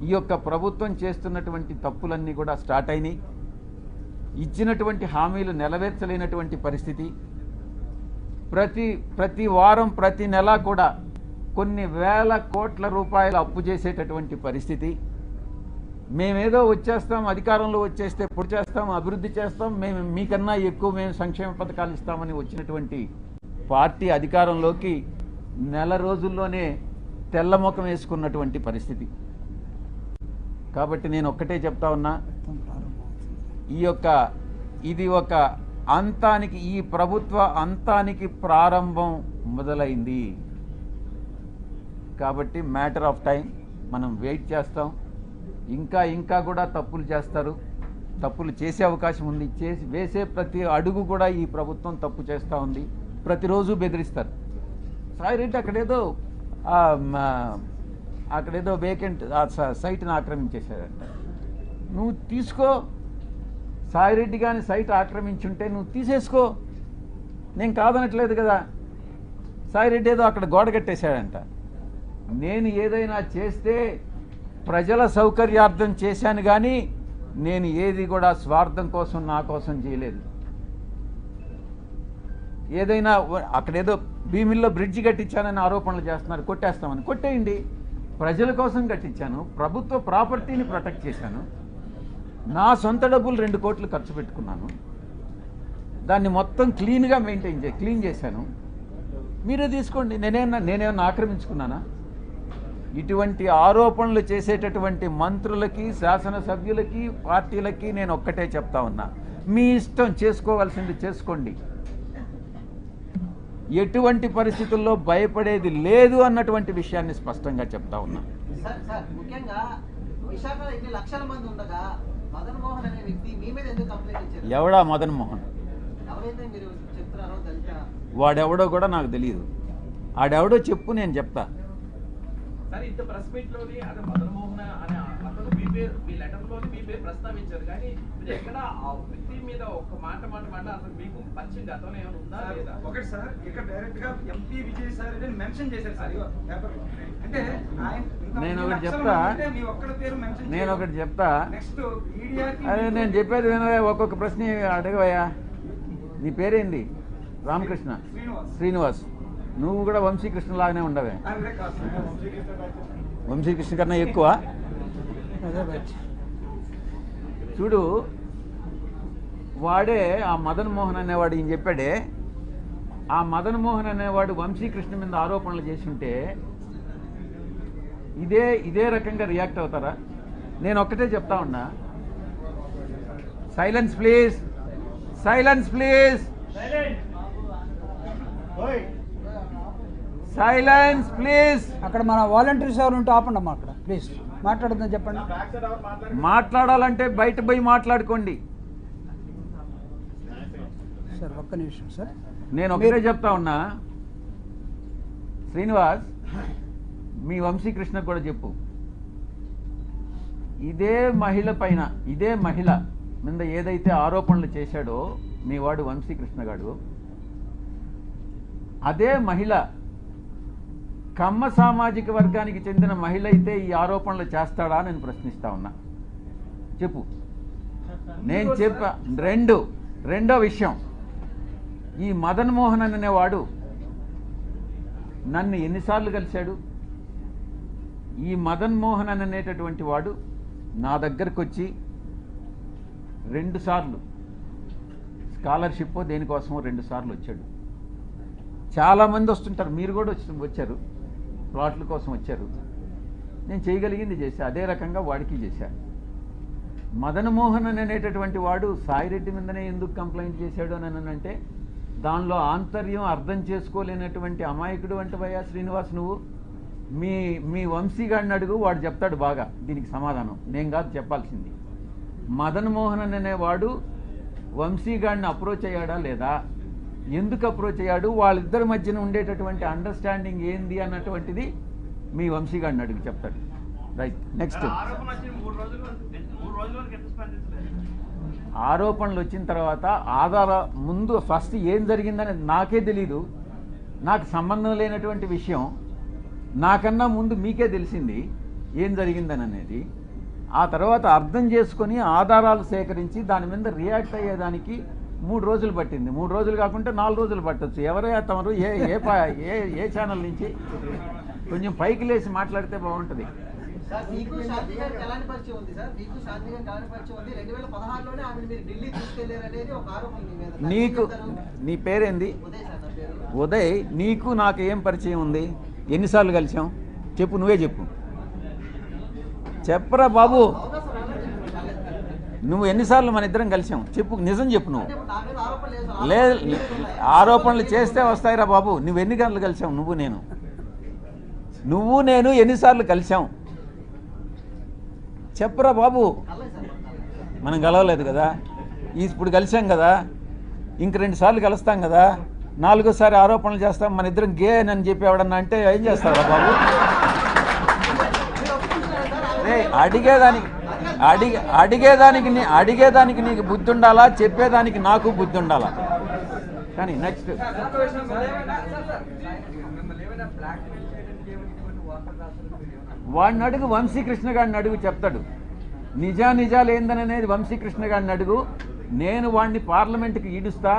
ఈ యొక్క ప్రభుత్వం చేస్తున్నటువంటి తప్పులన్నీ కూడా స్టార్ట్ అయినాయి. ఇచ్చినటువంటి హామీలు నెరవేర్చలేనటువంటి పరిస్థితి. ప్రతి వారం, ప్రతి నెల కూడా కొన్ని వేల కోట్ల రూపాయలు అప్పు చేసేటటువంటి పరిస్థితి. మేమేదో వచ్చేస్తాం, అధికారంలో వచ్చేస్తే పొడి చేస్తాం, అభివృద్ధి చేస్తాం, మేము మీకన్నా ఎక్కువ మేము సంక్షేమ పథకాలు ఇస్తామని వచ్చినటువంటి పార్టీ అధికారంలోకి నెల రోజుల్లోనే తెల్లముఖం వేసుకున్నటువంటి పరిస్థితి. కాబట్టి నేను ఒక్కటే చెప్తా ఉన్నా, ఇది ఒక అంతానికి, ఈ ప్రభుత్వ అంతానికి ప్రారంభం మొదలైంది. కాబట్టి మ్యాటర్ ఆఫ్ టైం. మనం వెయిట్ చేస్తాం. ఇంకా కూడా తప్పులు చేస్తారు, తప్పులు చేసే అవకాశం ఉంది. వేసే ప్రతి అడుగు కూడా ఈ ప్రభుత్వం తప్పు చేస్తూ ఉంది. ప్రతిరోజు బెదిరిస్తారు. సాయిరెడ్డి అక్కడేదో వేకెంట్ సైట్ని ఆక్రమించేశారంట. నువ్వు తీసుకో. సాయిరెడ్డి కానీ సైట్ ఆక్రమించుంటే నువ్వు తీసేసుకో. నేను కాదనట్లేదు కదా. సాయిరెడ్డి ఏదో అక్కడ గోడ కట్టేశాడంట. నేను ఏదైనా చేస్తే ప్రజల సౌకర్యార్థం చేశాను కానీ నేను ఏది కూడా స్వార్థం కోసం నా కోసం చేయలేదు. ఏదైనా అక్కడేదో భీమిల్లో బ్రిడ్జి కట్టించానని ఆరోపణలు చేస్తున్నారు, కొట్టేస్తామని. కొట్టేయండి, ప్రజల కోసం కట్టించాను, ప్రభుత్వ ప్రాపర్టీని ప్రొటెక్ట్ చేశాను, నా సొంత డబ్బులు 2 కోట్లు ఖర్చు పెట్టుకున్నాను, దాన్ని మొత్తం క్లీన్గా క్లీన్ చేశాను. మీరే తీసుకోండి, నేనేమన్నా ఆక్రమించుకున్నానా? ఇటువంటి ఆరోపణలు చేసేటటువంటి మంత్రులకి, శాసనసభ్యులకి, పార్టీలకి నేను ఒక్కటే చెప్తా ఉన్నా, మీ ఇష్టం, చేసుకోవాల్సింది చేసుకోండి, ఎటువంటి పరిస్థితుల్లో భయపడేది లేదు అన్నటువంటి విషయాన్ని స్పష్టంగా చెప్తా ఉన్నా. సార్ ముఖ్యంగా విశాఖలో ఇన్ని లక్షల మంది ఉండగా మదన్ మోహన్ అనే వ్యక్తి మీ మీద ఎందుకు కంప్లైంట్ ఇచ్చారు? ఎవడా మదన్ మోహన్? ఎవరైతే మీరు చెప్తున్నారో దళిత వాడెవడో కూడా నాకు తెలియదు. ఆడెవడో చెప్పు, నేను చెప్తా. సార్ ఇంత ప్రెస్ మీట్ లోని అదే మదన్ మోహన్ అనే అతను మీ లెటర్ లోని మీ పేరు ప్రస్తావించారు, కానీ మీరు ఎక్కడ ఆ వ్యక్తి మీద ఒక మాట అసలు మీకు పరిచయం గతంలో ఏమైనా ఉందా లేదా? ఒకటి సార్, ఇక్కడ డైరెక్ట్ గా ఎంపీ విజయ్ సార్ మెన్షన్ చేశారు సార్ పేపర్ లో. అంటే నేను ఒకటి చెప్తా, నెక్స్ట్ మీడియాకి అదే నేను చెప్పేది వినవే. ఒక్కొక్క ప్రశ్న అడగవయ్యా. నీ పేరేంది? రామకృష్ణ శ్రీనివాస్. నువ్వు కూడా వంశీకృష్ణ లాగానే ఉండవే. వంశీకృష్ణ కన్నా ఎక్కువ. చూడు, వాడే ఆ మదన్ మోహన్ అనేవాడు ఈయన చెప్పాడే, ఆ మదన్ మోహన్ అనేవాడు వంశీకృష్ణ మీద ఆరోపణలు చేసి ఉంటే ఇదే రకంగా రియాక్ట్ అవుతారా? నేను ఒక్కటే చెప్తా ఉన్నా, silence please, silence please, silence please. అక్కడ మన వాలంటీర్స్ ఎవరు ఉంటే ఆపండి అమ్మా, అక్కడ ప్లీజ్ మాట్లాడుతుందని చెప్పండి. మాట్లాడాలంటే బయట పోయి మాట్లాడుకోండి. సార్ ఒక్క నిమిషం సార్. నేను ఒకటే చెప్తా ఉన్నా, శ్రీనివాస్, మీ వంశీకృష్ణకు కూడా చెప్పు, ఇదే మహిళ మీద ఏదైతే ఆరోపణలు చేశాడో మీ వాడు వంశీకృష్ణ గాడు, అదే మహిళ కమ్మ సామాజిక వర్గానికి చెందిన మహిళ అయితే ఈ ఆరోపణలు చేస్తాడా నేను ప్రశ్నిస్తా ఉన్నా. చెప్పు. నేను చెప్పా. రెండో విషయం, ఈ మదన్ మోహన్ అనేవాడు నన్ను ఎన్నిసార్లు కలిశాడు? ఈ మదన్ మోహన్ అనేటటువంటి వాడు నా దగ్గరకు వచ్చి 2 సార్లు స్కాలర్షిప్ దేనికోసమో 2 సార్లు వచ్చాడు. చాలామంది వస్తుంటారు, మీరు కూడా వచ్చారు, ప్లాట్ల కోసం వచ్చారు. నేను చేయగలిగింది చేశా, అదే రకంగా వాడికి చేశాను. మదన్ మోహన్ అనేటటువంటి వాడు సాయిరెడ్డి మీదనే ఎందుకు కంప్లైంట్ చేశాడు అని అంటే, దానిలో ఆంతర్యం అర్థం చేసుకోలేనటువంటి అమాయకుడు అంటవయ్యా శ్రీనివాస్ నువ్వు. మీ వంశీగాడిని అడుగు, వాడు చెప్తాడు బాగా దీనికి సమాధానం, నేను కాదు చెప్పాల్సింది. మదన్ మోహన్ అనేవాడు వంశీగాడిని అప్రోచ్ అయ్యాడా లేదా, ఎందుకు అప్రోచ్ అయ్యాడు, వాళ్ళిద్దరి మధ్యన ఉండేటటువంటి అండర్స్టాండింగ్ ఏంది అన్నటువంటిది మీ వంశీగాడిని అడుగు, చెప్తాడు. రైట్. నెక్స్ట్, ఆరోపణలు వచ్చిన తర్వాత ముందు ఫస్ట్ ఏం జరిగిందని నాకే తెలీదు, నాకు సంబంధం లేనటువంటి విషయం. నాకన్నా ముందు మీకే తెలిసింది ఏం జరిగిందని అనేది. ఆ తర్వాత అర్థం చేసుకొని ఆధారాలు సేకరించి దాని మీద రియాక్ట్ అయ్యేదానికి 3 రోజులు పట్టింది. 3 రోజులు కాకుంటే 4 రోజులు పట్టొచ్చు. ఎవరైనా తమరు ఏ ఛానల్ నుంచి కొంచెం పైకి లేచి మాట్లాడితే బాగుంటుంది. సార్ మీకు శాంతి గారికి ఎలాంటి పరిచయం ఉంది? సార్ మీకు శాంతి గారికి ఎలాంటి పరిచయం ఉంది? 2016లోనే ఆమె మీరు ఢిల్లీ తీసుకెళ్లారు అనేది ఒక ఆరోపణ మీ మీద. నీకు నీ పేరేంది? ఉదయ్ సార్ నా పేరు. ఉదయ్, నీకు నాకు ఏం పరిచయం ఉంది? ఎన్నిసార్లు కలిసాం చెప్పు, నువ్వే చెప్పు. చెప్పరా బాబు, అవునా సార్? అలాగే నువ్వు ఎన్నిసార్లు మన ఇద్దరం కలిసాం చెప్పు, నిజం చెప్పు. నువ్వు అంటే నా మీద ఆరోపణ లేదు సార్. లేదు, ఆరోపణలు చేస్తే వస్తాయిరా బాబు. నువ్వు ఎన్ని గంటలు కలిసాం? నువ్వు నేను ఎన్నిసార్లు కలిసాం చెప్పరా బాబు. అలాగే సార్. మనం కలవలేదు కదా, ఇప్పుడు కలిసాం కదా, ఇంక 2 సార్లు కలుస్తాం కదా, 4వసారి ఆరోపణలు చేస్తాం. మన ఇద్దరం గే అని చెప్పి ఎవడన్నా అంటే ఏం చేస్తారా బాబు? అడిగేదానికి నీకు బుద్ధి ఉండాలా, చెప్పేదానికి నాకు బుద్ధి ఉండాలా. కానీ నెక్స్ట్ ఒక్క విషయం సార్. వాడిని అడుగు, వంశీకృష్ణ గారిని అడుగు, చెప్తాడు. నిజాలు ఏందనేది వంశీకృష్ణ గారిని అడుగు. నేను వాడిని పార్లమెంట్కి ఈడుస్తా,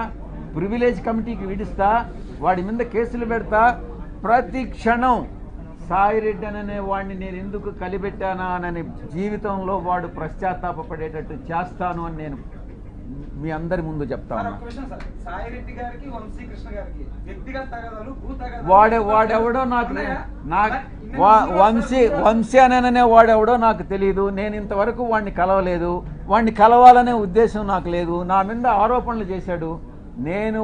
ప్రివిలేజ్ కమిటీకి ఈడుస్తా, వాడి మీద కేసులు పెడతా. ప్రతి క్షణం సాయిరెడ్డి అనే వాడిని నేను ఎందుకు కలిపెట్టానా అని జీవితంలో వాడు పశ్చాత్తాపపడేటట్టు చేస్తాను అని నేను మీ అందరి ముందు చెప్తా సార్, ఉన్నా. ఒక్క విషయం సార్. సాయిరెడ్డి గారికి వంశీకృష్ణ గారికి వ్యక్తిగత తగాదాలు, భూ తగాదాలు వాడెవడో నాకు ఉన్నాయా? వంశీ అనే వాడెవడో నాకు తెలియదు. నేను ఇంతవరకు వాడిని కలవలేదు. వాడిని కలవాలనే ఉద్దేశం నాకు లేదు. నా మీద ఆరోపణలు చేశాడు. నేను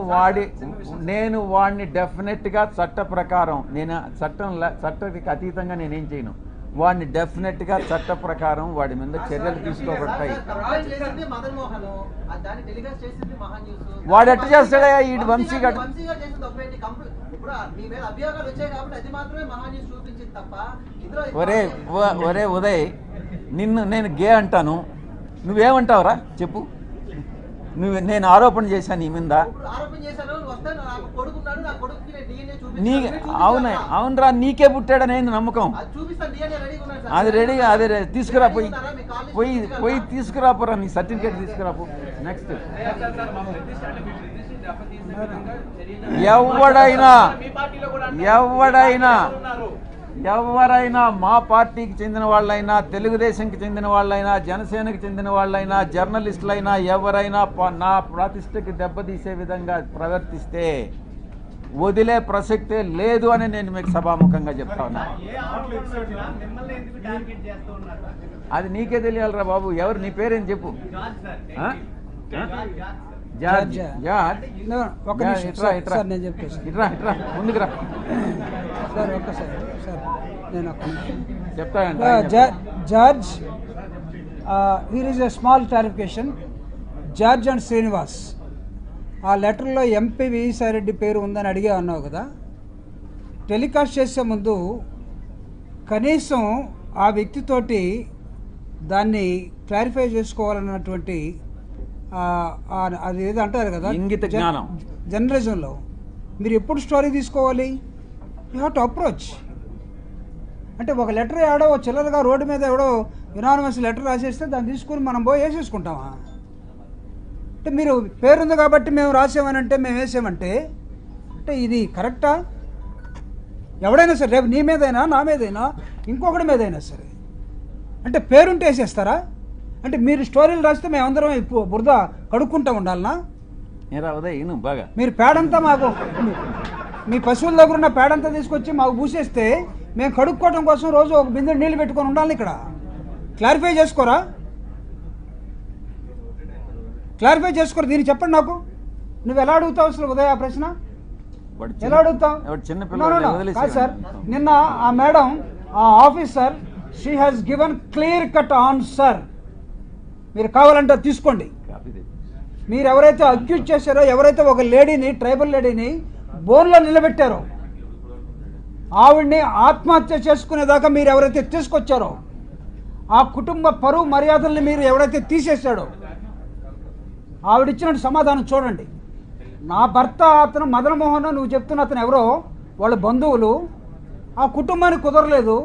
వాడిని డెఫినెట్గా చట్ట ప్రకారం, నేను చట్టానికి అతీతంగా నేనేం చేయను. వాడిని డెఫినెట్గా చట్ట ప్రకారం వాడి మీద చర్యలు తీసుకోబడతాయి. చేసింది మదన్ మోహన్, దాన్ని టెలికాస్ట్ చేసింది మహా న్యూస్. వాడు ఎట్ట చేస్తాడయ్యా ఈ వంశీ గారు? వంశీ గారు చేసిన తప్పేంటి? ఇప్పుడు మీ మీద అభియోగాలు వచ్చాయి కాబట్టి అది మాత్రమే మహా న్యూస్ చూపించింది తప్ప ఇందులో ఒరే ఉదయ్, నేను గే అంటాను, నువ్వేమంటావురా చెప్పు. నేను ఆరోపణ చేశాను నీ మీద. ఆరోపణ చేశాను, వస్తే నాకు కొడుకున్నాడు, నా కొడుకుకి నేను DNA నీ చూపిస్తాను. అవునరా, నీకే పుట్టాడని నమ్మకం. అది చూపిస్తాను, DNA రెడీగా ఉన్నాడు సార్. అది రెడీగా, అదే తీసుకురా, పోయి తీసుకురాపోరా, నీ సర్టిఫికేట్ తీసుకురాపో. నెక్స్ట్ సార్ మా ప్రతిష్ట అంటే మీ ప్రతిష్ట దెబ్బతీసే విధంగా చర్యలు ఎవడైనా మీ పార్టీలో కూడా ఎవరైనా మా పార్టీకి చెందిన వాళ్ళైనా, తెలుగుదేశంకి చెందిన వాళ్ళైనా, జనసేనకి చెందిన వాళ్ళైనా, జర్నలిస్టులైనా ఎవరైనా నా ప్రతిష్టకి దెబ్బతీసే విధంగా ప్రవర్తిస్తే వదిలే ప్రసక్తే లేదు అని నేను మీకు సభాముఖంగా చెప్తా ఉన్నా. అది నీకే తెలియాలరా బాబు. ఎవరు, నీ పేరేం చెప్పు. జార్జ్. ఒక నిమిషం సార్, నేను చెప్పేసి ఇట్రా ముందుకు రా. సార్ ఒక్కసారి సార్, నేను ఒక్క నిమిషం చెప్తానండి. George, here is a small clarification. George and Srinivas, ఆ లెటర్లో ఎంపీ విజయసాయిరెడ్డి పేరు ఉందని అడిగే అన్నావు కదా. టెలికాస్ట్ చేసే ముందు కనీసం ఆ వ్యక్తితోటి దాన్ని క్లారిఫై చేసుకోవాలన్నటువంటి అది ఏదో అంటారు కదా, ఇంగిత జ్ఞానం. జర్నలిజంలో మీరు ఎప్పుడు స్టోరీ తీసుకోవాలి? You have to approach. అంటే ఒక లెటర్ ఎవడో చిల్లరగా రోడ్డు మీద ఎవడో యునానిమస్ లెటర్ రాసేస్తే దాన్ని తీసుకుని మనం పోయి వేసేసుకుంటామా? అంటే మీరు పేరుంది కాబట్టి మేము రాసామని అంటే, మేము వేసామంటే అంటే ఇది కరెక్టా? ఎవడైనా సరే, రేపు నీ మీదైనా, నా మీదైనా, ఇంకొకటి మీదైనా సరే, అంటే పేరుంటే వేసేస్తారా? అంటే మీరు స్టోరీలు రాస్తే మేమందరం బురద కడుక్కుంటూ ఉండాలనా? బాగా మీరు పేడంతా మాకు, మీ పశువుల దగ్గర ఉన్న పేడంతా తీసుకొచ్చి మాకు పూసేస్తే మేము కడుక్కోవడం కోసం రోజు ఒక బిందె నీళ్ళు పెట్టుకొని ఉండాలి ఇక్కడ. క్లారిఫై చేసుకోరా? క్లారిఫై చేసుకోరు. దీన్ని చెప్పండి నాకు. నువ్వు ఎలా అడుగుతావు అసలు ఉదయ ఆ ప్రశ్న? ఎలా అడుగుతావు? కాదు సార్, నిన్న ఆ మేడం, ఆ officer, she has given clear cut answer. మీరు కావాలంటే తీసుకోండి. మీరు ఎవరైతే అక్యూజ్ చేశారో, ఎవరైతే ఒక లేడీని, ట్రైబల్ లేడీని బోన్లో నిలబెట్టారో, ఆవిడ్ని ఆత్మహత్య చేసుకునేదాకా మీరు ఎవరైతే తీసుకొచ్చారో, ఆ కుటుంబ పరువు మర్యాదల్ని మీరు ఎవరైతే తీసేశాడో, ఆవిడిచ్చిన సమాధానం చూడండి. నా భర్త అతను మదన్ మోహన్, నువ్వు చెప్తున్న అతను ఎవరో, వాళ్ళ బంధువులు, ఆ కుటుంబానికి కుదరలేదు.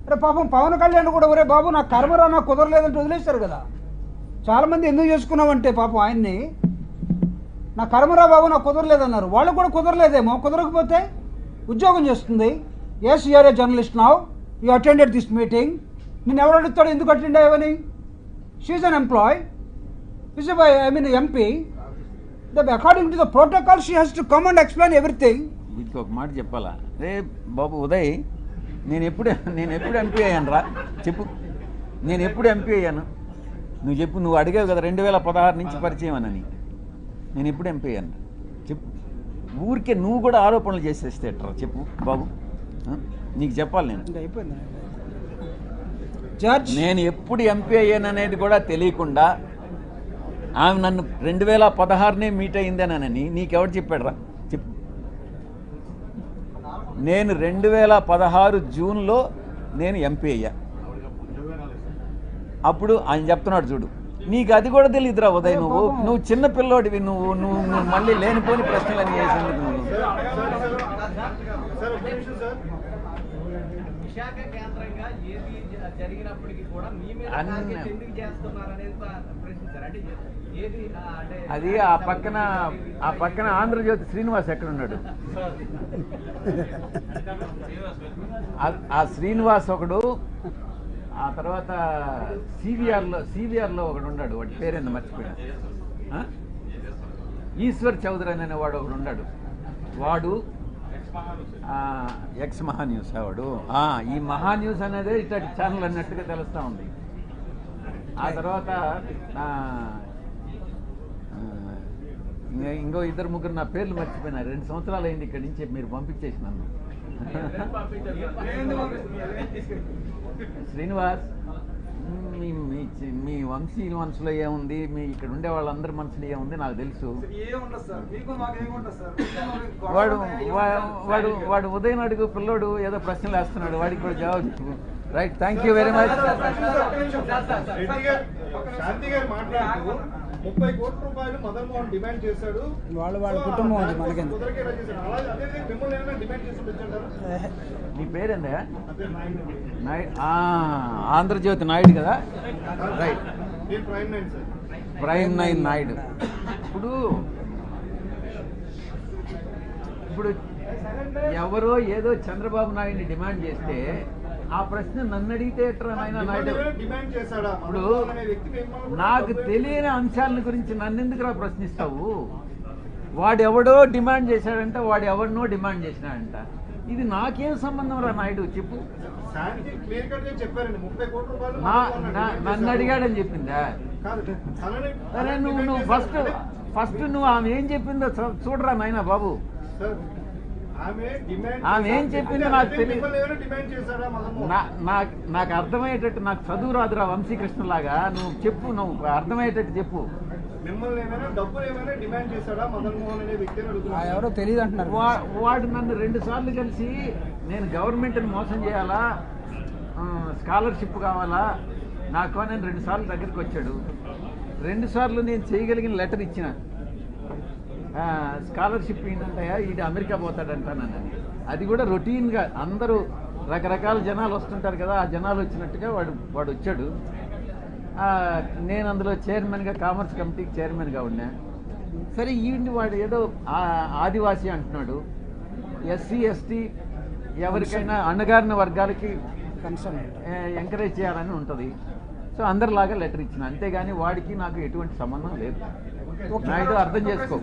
అరే పాపం పవన్ కళ్యాణ్ కూడా, ఒరే బాబు నా కర్మరా, నాకు కుదరలేదంటే వదిలేశారు కదా. చాలామంది ఎందుకు చేసుకున్నామంటే పాపం ఆయన్ని, నా కర్మరా బాబు నాకు కుదరలేదన్నారు. వాళ్ళు కూడా కుదరలేదేమో. కుదరకపోతే ఉద్యోగం చేస్తుంది. Yes, you are a journalist now, you attended this meeting. నేను ఎవరు అడుగుతాడు ఎందుకు అటెండ్ అయ్యావని? She unemploy, MP. According to the protocol, she has to come and explain everything. వీటికి ఒక మాట చెప్పాలా? రే బాబు ఉదయ్, నేను ఎప్పుడు ఎంపీ అయ్యాను రా చెప్పు. నేను ఎప్పుడు ఎంపీ అయ్యాను? నువ్వు చెప్పు. నువ్వు అడిగావు కదా 2016 నుంచి పరిచయం అని. నేను ఎప్పుడు ఎంపీ అయ్యాను చెప్పు. ఊరికే నువ్వు కూడా ఆరోపణలు చేసేస్తే ఎట్రా చెప్పు బాబు. నీకు చెప్పాలి. నేను ఎప్పుడు ఎంపీ అయ్యాను అనేది కూడా తెలియకుండా ఆమె నన్ను 2016 మీట్ అయిందేనని నీకెవరు చెప్పాడు రా చెప్పు. నేను 2016 జూన్లో నేను ఎంపీ అయ్యా. అప్పుడు ఆయన చెప్తున్నాడు చూడు, నీకు అది కూడా తెలియదురా ఉదయ్, నువ్వు చిన్న పిల్లోడివి, నువ్వు మళ్ళీ లేనిపోని ప్రశ్నలు చేసేందుకు నువ్వు. విశాఖ కేంద్రంగా ఏది జరిగినప్పటికీ కూడా మీ మీద టార్గెట్ ఎందుకు చేస్తున్నారు అనేది ప్రశ్నించారు. అంటే ఏది అంటే అది ఆ పక్కన ఆంధ్రజ్యోతి శ్రీనివాస్ ఎక్కడ ఉన్నాడు? ఆ శ్రీనివాస్ ఒకడు, ఆ తర్వాత సివిఆర్లో ఒకడు ఉన్నాడు, వాడి పేరేందో మర్చిపోయాడు. ఈశ్వర్ చౌదరి అనేవాడు ఒకడు ఉన్నాడు, వాడు ఎక్స్ మహాన్యూస్ వాడు. ఈ మహాన్యూస్ అనేది ఇట్లాంటి ఛానల్ అన్నట్టుగా తెలుస్తూ ఉంది. ఆ తర్వాత ఇంకో ఇద్దరు ముగ్గురు నా పేర్లు మర్చిపోయినా. 2 సంవత్సరాలు అయింది ఇక్కడి నుంచి మీరు పంపించేసి నన్ను. శ్రీనివాస్, మీ వంశీ మనసులో ఏముంది, మీ ఇక్కడ ఉండే వాళ్ళందరి మనసులో ఏముంది నాకు తెలుసు. వాడు ఉదయం అడుగు పిల్లోడు ఏదో ప్రశ్నలు వేస్తున్నాడు, వాడికి కూడా జవాబు చెప్పు. Right, thank you very much. Shanti గారు మాట్లాడుతూ 30 కోట్ల రూపాయలు మదన్ మోహన్ డిమాండ్ చేశాడు. వాళ్ళ కుటుంబం ఉంది మనకెందుకు. నీ పేరేందా? ఆంధ్రజ్యోతి నాయుడు కదా? Right, prime 9 Naidu. ఇప్పుడు ఎవరో ఏదో చంద్రబాబు నాయుడిని డిమాండ్ చేస్తే ఆ ప్రశ్న నన్ను అడిగితే ఎట్రా నాయన నాయుడు? ఇప్పుడు నాకు తెలియని అంశాల గురించి నన్ను ఎందుకురా ప్రశ్నిస్తావు? వాడెవడో డిమాండ్ చేశాడంట, వాడు ఎవరినో డిమాండ్ చేసినాడంట. ఇది నాకేం సంబంధం రా నాయుడు చెప్పు. నన్ను అడిగాడని చెప్పిందా? సరే, నువ్వు ఫస్ట్ నువ్వు ఆమె ఏం చెప్పిందో చూడరా నాయన బాబు. ఆమె ఏం చెప్పిందో నాకు తెలియదు. నాకు అర్థమయ్యేటట్టు, నాకు చదువు రాదురా వంశీకృష్ణలాగా. నువ్వు చెప్పు, నువ్వు అర్థమయ్యేటట్టు చెప్పు. ఎవరో తెలియదు అంటున్నారు. వాడు నన్ను 2 సార్లు కలిసి నేను గవర్నమెంట్ని మోసం చేయాలా, స్కాలర్షిప్ కావాలా నాకు అని 2 సార్లు దగ్గరికి వచ్చాడు. 2 సార్లు నేను చేయగలిగిన లెటర్ ఇచ్చిన. స్కాలర్షిప్ ఏంటంటాయా, ఇది అమెరికా పోతాడంటానని. అది కూడా రొటీన్గా అందరూ రకరకాల జనాలు వస్తుంటారు కదా, ఆ జనాలు వచ్చినట్టుగా వాడు వచ్చాడు. నేను అందులో చైర్మన్గా, కామర్స్ కమిటీకి చైర్మన్గా ఉన్నా. సరే, ఈవిని వాడు ఏదో ఆదివాసీ అంటున్నాడు. ఎస్సీ ఎస్టీ ఎవరికైనా అణగారిన వర్గాలకి ఎంకరేజ్ చేయాలని ఉంటుంది. సో అందరిలాగా లెటర్ ఇచ్చిన, అంతేగాని వాడికి నాకు ఎటువంటి సంబంధం లేదు. నాయుడు అర్థం చేసుకో.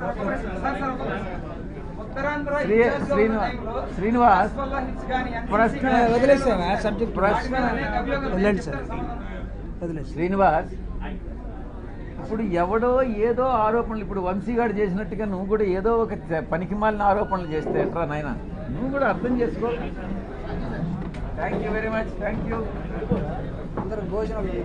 శ్రీనివాస్, శ్రీనివాస్, ఇప్పుడు ఎవడో ఏదో ఆరోపణలు, ఇప్పుడు వంశీగాడు చేసినట్టుగా నువ్వు కూడా ఏదో ఒక పనికిమాలిన ఆరోపణలు చేస్తే ఎట్రా నాయన? నువ్వు కూడా అర్థం చేసుకో. Thank you very much. Thank you. అందరూ భోజనం మీరు